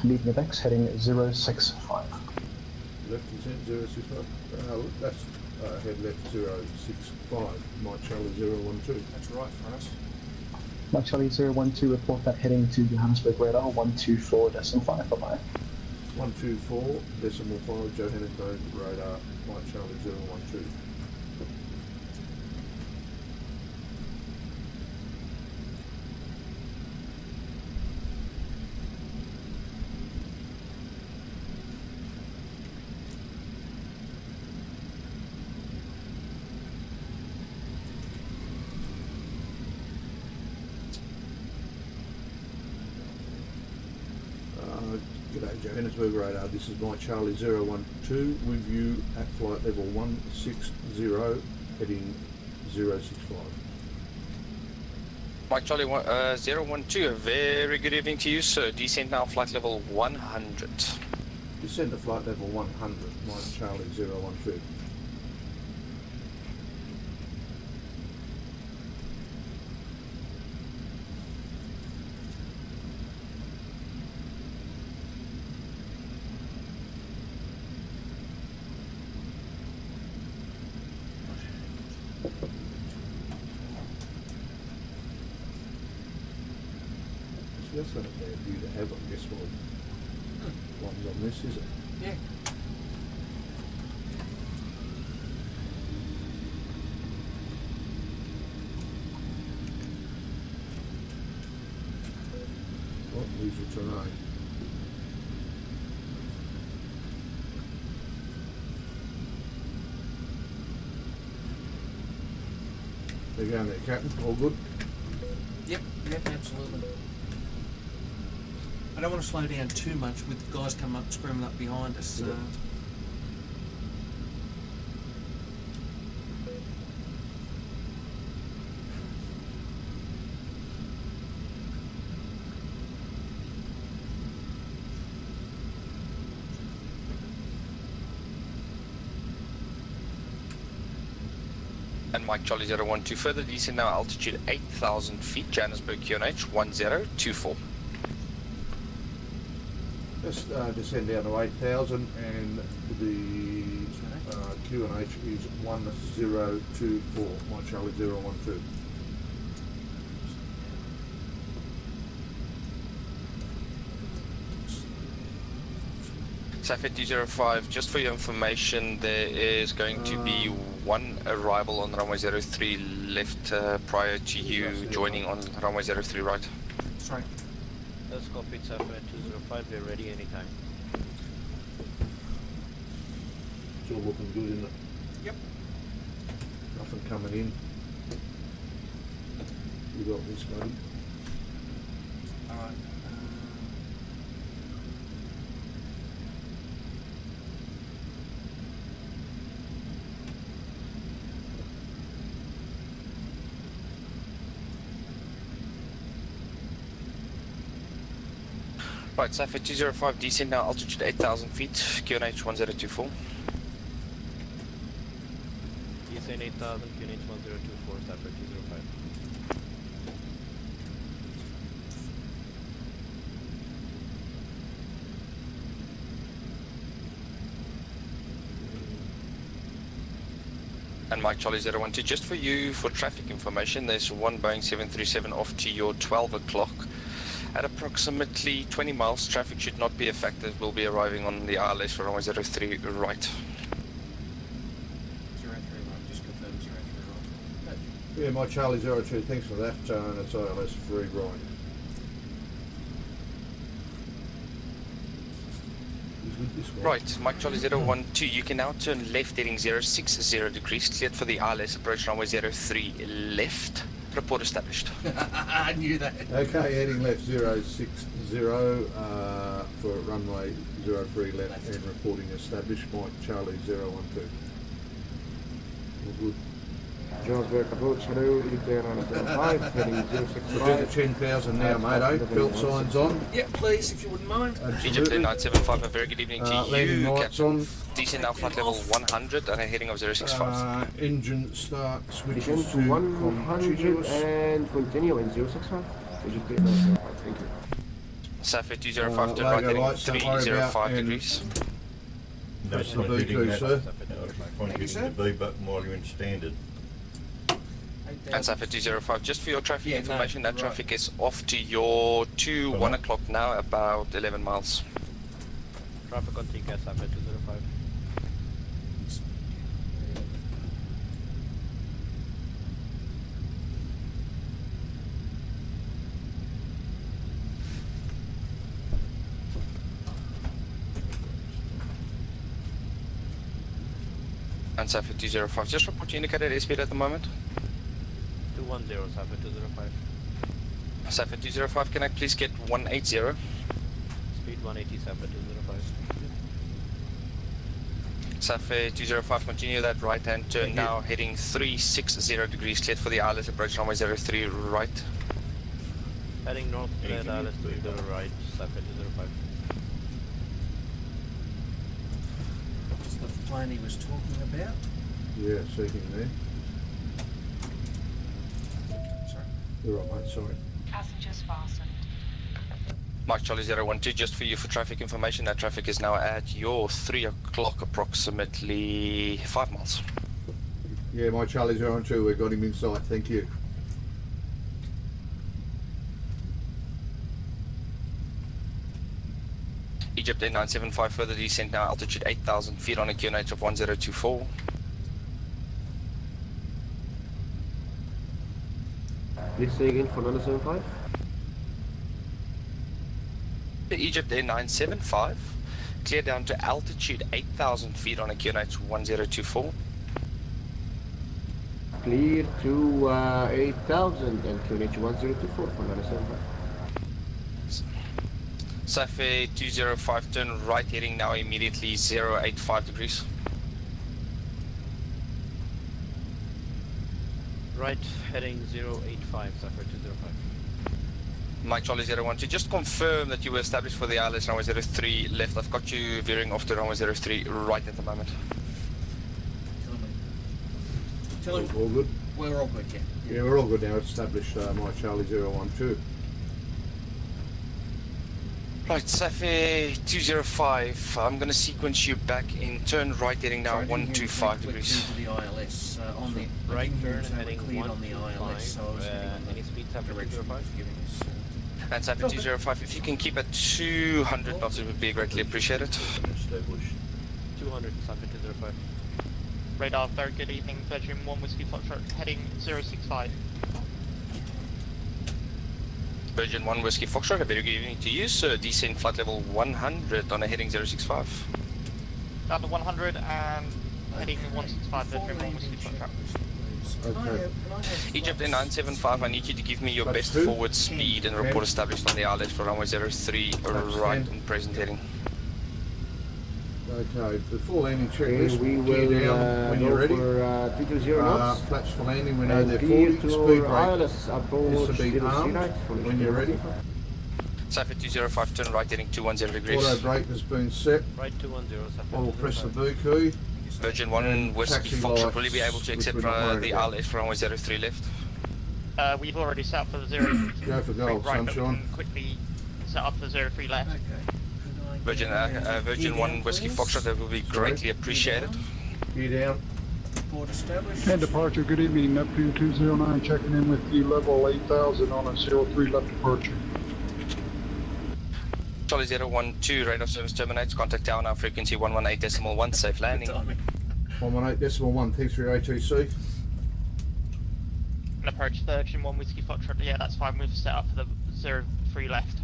leaving the Vex, heading 065. Left descent 065. Left, head left 065. Mike Charlie 012. That's right for us. Mike Charlie 012, report that heading to Johannesburg radar 124.5, bye-bye. 124.5, Johannesburg radar, Mike Charlie 012. G'day Johannesburg radar, this is Mike Charlie 012 with you at flight level 160 heading 065. Mike Charlie 012, a very good evening to you, sir. Descend now, flight level 100. Descend to flight level 100, Mike Charlie 012. That's not a bad view to have, I guess, while one's on this, is it? Yeah. What lose your terrain? They're going there, Captain. All good? Yep, absolutely. I don't want to slow down too much with the guys coming up, screaming up behind us. And Mike Charlie 012, further descend now, altitude 8,000 feet, Johannesburg QNH 1024. Just descend down to 8,000 and the QNH is 1024, Mike Charlie 012. Safety 205, just for your information, there is going to be one arrival on runway 03 left prior to you joining on runway 03 right. Sorry. Let's copy Safety 205, we're ready anytime. It's all looking good, isn't it? Yep. Nothing coming in. You got this, buddy. Alright. Right, Safety 205, descend now, altitude 8,000 feet, QNH 1024. Descend 8,000, QNH 1024, Safety 205. And Mike Charlie 012, just for you, for traffic information, there's one Boeing 737 off to your 12 o'clock. At approximately 20 miles, traffic should not be affected. We'll be arriving on the ILS for runway 03 right. 03 right, just confirm 03 right. Yeah, Mike Charlie 02, thanks for that, and it's ILS 3 right. Right, Mike Charlie 012, you can now turn left heading 060 degrees, cleared for the ILS approach runway 03 left. Report established. I knew that. Okay, heading left 060 for runway 03 left and reporting established. Mike Charlie 012. All good. Johannesburg approach, hello, ETA 905, heading 065. We're doing the 10,000 now, mate, eh? Belt signs on. Yeah, please, if you wouldn't mind. Egypt 975, a very good evening to landing you. lights on. Decent now, flight level 100 and a heading of 065. Engine start, switches Descend to 100 and continue in 065. Egypt 905, thank you. Safety 205, turn right heading 305 degrees. That's not hitting that. sir. Thank you, sir. The B button while you're in standard. And Safety 205, just for your traffic information, that traffic is off to your 1 o'clock now, about 11 miles. Traffic on TCAS, Safety 205. And Safety 205, just report your indicated airspeed at the moment. 210, Safety 205. Safety 205, can I please get 180? Speed 180, Safety 205. Safety 205, continue that right hand turn now, heading 360 degrees, cleared for the ILS approach runway 03 right. Heading north, cleared ILS to the right, Safety 205. That's the plane he was talking about. Yeah, seeking there. Sorry. You're right, mate, sorry. Passengers fastened. Mike Charlie 012, just for you for traffic information, that traffic is now at your 3 o'clock, approximately 5 miles. Yeah, Mike Charlie 012, we've got him in sight, thank you. Egypt 975, further descent now, altitude 8,000 feet on a QNH of 1024. Please say again for 975. Egypt Air 975, clear down to altitude 8,000 feet on a QNH 1024. Clear to 8,000 and QNH 1024 for 975. Safi 205, turn right heading now immediately 085 degrees. Right, heading 085, Safi 205. Mike Charlie 012, just confirm that you were established for the ILS runway 03 left. I've got you veering off to runway 03 right at the moment. Tell him all good? we're all good, yeah. Yeah, we're all good now. Established my Charlie 012. Right, Safi 205. I'm going to sequence you back in turn right, heading now 125 degrees. To the ILS on the right turn heading cleared on the ILS, so I was any speed Safi 205? giving us. And Safi 205, if you can keep at 200 knots, it would be greatly appreciated. 200 Safi 205. Radar, very good evening, Virgin 1 Whiskey Foxtrot, heading 065. Virgin 1 Whiskey Foxtrot, a very good evening to you, sir. Descent flight level 100 on a heading 065. Down to 100 and heading 165, Virgin 1 Whiskey Foxtrot. Okay. Egypt in 975, I need you to give me your best forward speed and report established on the ILS for runway 03 right on present heading. Okay, before landing checklist, we gear will down when you're ready. For 220 knots. Flaps for landing, we know they're gear 40. to Speed brake ILS is approach to be armed when you're ready. Safi 205, turn right heading 210 degrees. Auto brake has been set. Right 210 Safi. I will press the B key. Virgin 1 Whiskey Foxtrot, will you be able to accept the ILS for runway 03 left? We've already set up for the 0. Go for gold, right, sunshine. Quickly set up for 03 left. Virgin 1 Whiskey Foxtrot, that will be greatly appreciated. Gear down. Report established. And departure, good evening, Neptune 209 checking in with you, level 8000 on a 03 left departure. Charlie 012, radar service terminates, contact tower now, frequency 118.1, safe landing. 118.1, thanks for your ATC. And approach Virgin 1 Whiskey Foxtrot, yeah that's fine, we've set up for the 03 left.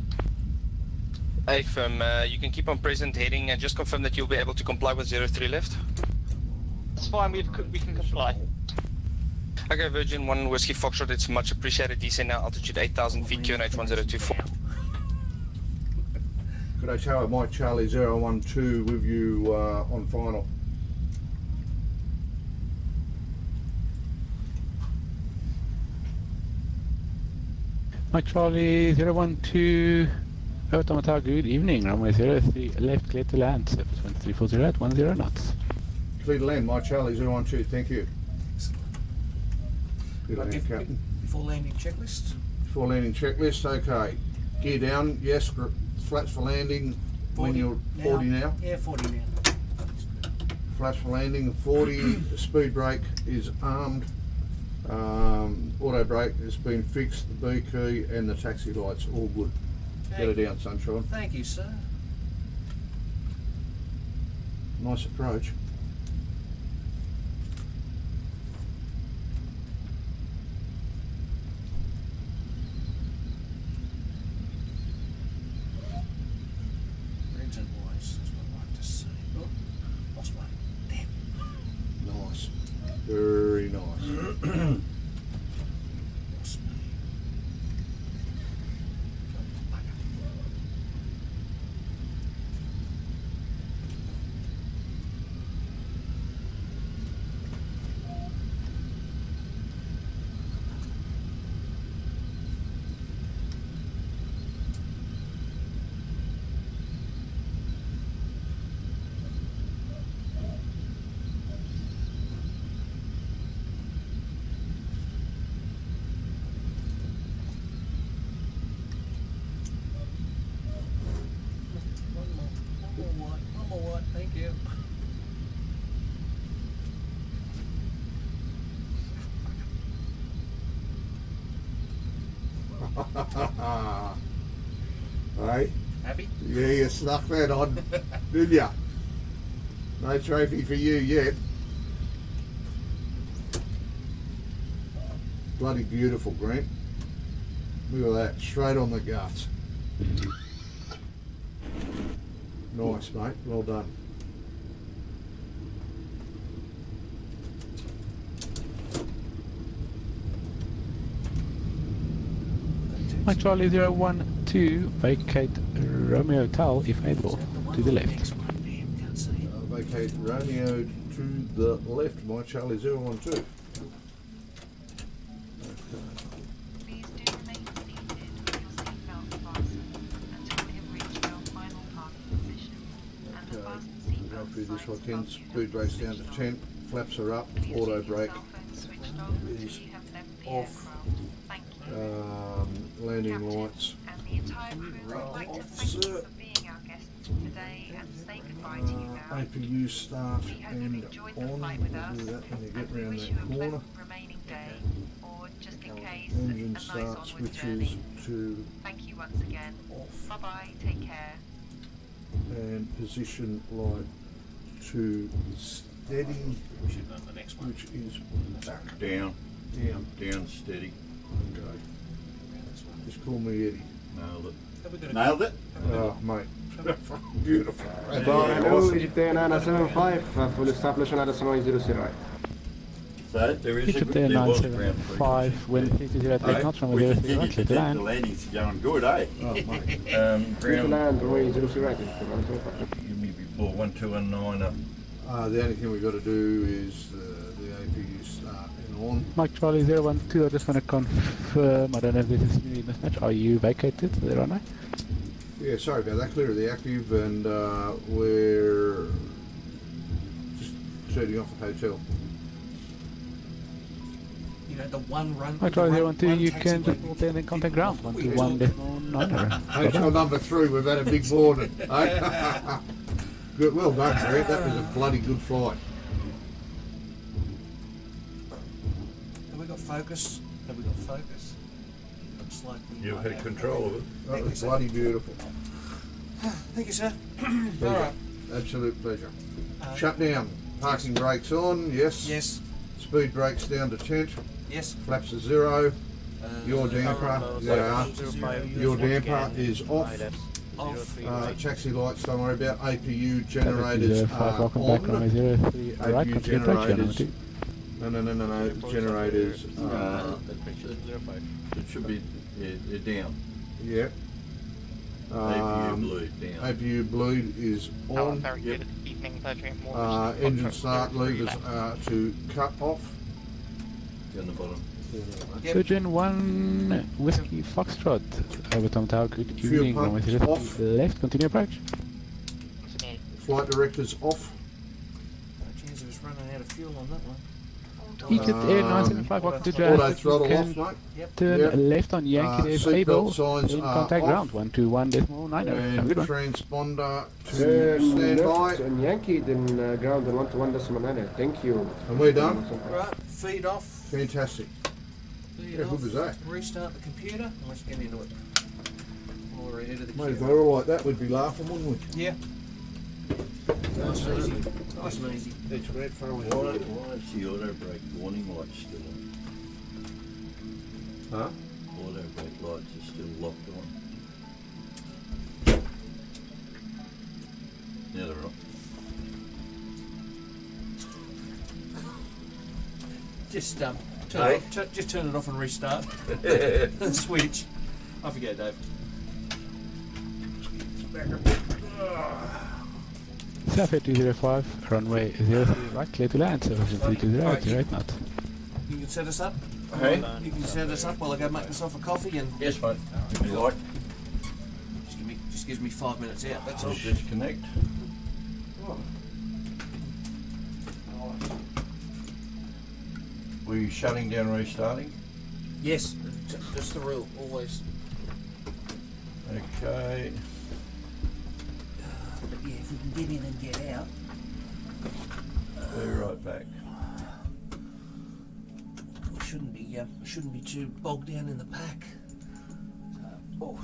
Hey firm, you can keep on present heading and just confirm that you'll be able to comply with 03 left. That's fine, we can comply. Okay, Virgin 1 Whiskey Foxtrot, it's much appreciated. Descend now, altitude 8,000 feet, QNH 1024. Good day, Tower, Mike Charlie 012 with you on final. Mike Charlie 012, Automata, good evening, runway 03 left, clear to land, surface 1340 at 10 knots. Clear to land, Mike Charlie 012, thank you. Good evening, Captain. Before landing checklist. Before landing checklist, okay. Gear down, yes, flaps for landing 40 when you're 40 now. Yeah, 40 now. Flaps for landing 40, speed brake is armed. Auto brake has been fixed, the B key and the taxi lights all good. Get it down, sunshine. Thank you, sir. Nice approach. Renton wise, that's what I like to see. Oh, lost one. Damn. Nice. Very nice. Lost me. One more what? Thank you. Hey? Happy? Yeah, you snuck that on, did ya? No trophy for you yet. Bloody beautiful, Grant. Look at that, straight on the guts. Nice, mate. Well done. Mike Charlie 012, vacate Romeo Tal if able, to the left. Vacate Romeo to the left, Mike Charlie 012. Please do remain seated with your seatbelt fastened until we have reached our final parking position. And the fasten Go seatbelt through this signs one, 10, above you speed brakes down to 10, flaps are up, auto brake switched off until is you have left the off. aircraft. Thank you. Landing lights And the entire crew would like to thank you for being our guests today and say goodbye to you now. APU start We hope and you enjoyed the on. flight with We'll us, do that when you get and we round wish that you a corner. pleasant remaining day, or just in case, Engine a nice start onward switches journey. to Thank you once again. off. Bye bye. Take care. And position light to steady, which is back. Down. Down. Down steady. Okay. Just call me Eddie. Nailed it. Nailed it? Oh, mate. Beautiful. Hello, Egyptian 975, full establishment at 700. So there is Egyptian there was ground 975, wind 320 at 8 knots from we 0 can 3 dig right, it, clear to the land. landing's going good, eh? Oh, mate. Clear to Ground, land, runway 0 give me before 1219 up. The only thing we've got to do is the APU start and on. Mike Charlie 012, I just want to confirm, I don't know if this is new mismatch, are you vacated the runway? Yeah, sorry about that. Clear of the active, and we're just shooting off the hotel. You know, the one run. Mike Charlie 012, you taxi can way. just pull there and then contact ground, 121 Hotel number 3, we've had a big boarding. Good, well done, Grant. That was a bloody good flight. Have we got focus? Have we got focus? Looks like we You've might had have control of it. That was bloody beautiful. Thank you, sir. Pleasure. All right. Absolute pleasure. Shut down. Parking brakes on, yes. Yes. Speed brakes down to tent. Yes. Flaps are 0. Your damper, your damper is off. Taxi lights, don't worry about. APU generators are welcome on. back, runway 03 right, APU continue approach, generators. channel 2. No. Generators. It should be they're down. Yeah. APU bleed down. APU bleed is on. Good evening, pleasure. Engine start levers are to cut off. Down the bottom. Surgeon 1 Whiskey Foxtrot, over Tom Tower, good Fuel evening, runway pumps 03 off. left, continue approach. Flight directors off. Jeez, I was running out of fuel on that one. Egypt Air 975, welcome to Johannesburg. Auto throttle You off, can mate. turn left on Yankee Air seatbelt stable, signs in are contact off. ground, 121.90. Have a And good one. transponder to Turn stand by. left and Yankee, then ground and 121.9. Thank you. And we're done. Right, feed off. Fantastic. Feed How off. good was that? Restart the computer. And let's get into it. While we're ahead of the Mate, if queue. they were all like that, we'd be laughing, wouldn't we? Yeah. Nice and easy. Nice and easy. It's great for Why is the auto brake warning lights still on? Huh? Auto brake lights are still locked on. Now they're off. Just turn Hey? just turn it off and restart. The switch. I forget, Dave. South Air 205, runway 03 right, clear to land, service 320 at 08 knots. You can set us up. Hey? You can set us up while I go make myself a coffee and Yes, mate. You like? just gives me 5 minutes out. That's all. I'll disconnect. Were you shutting down, restarting? Yes, that's the rule. Always. Okay. But yeah, if we can get in and get out. We're right back. We shouldn't be too bogged down in the pack. So, oh.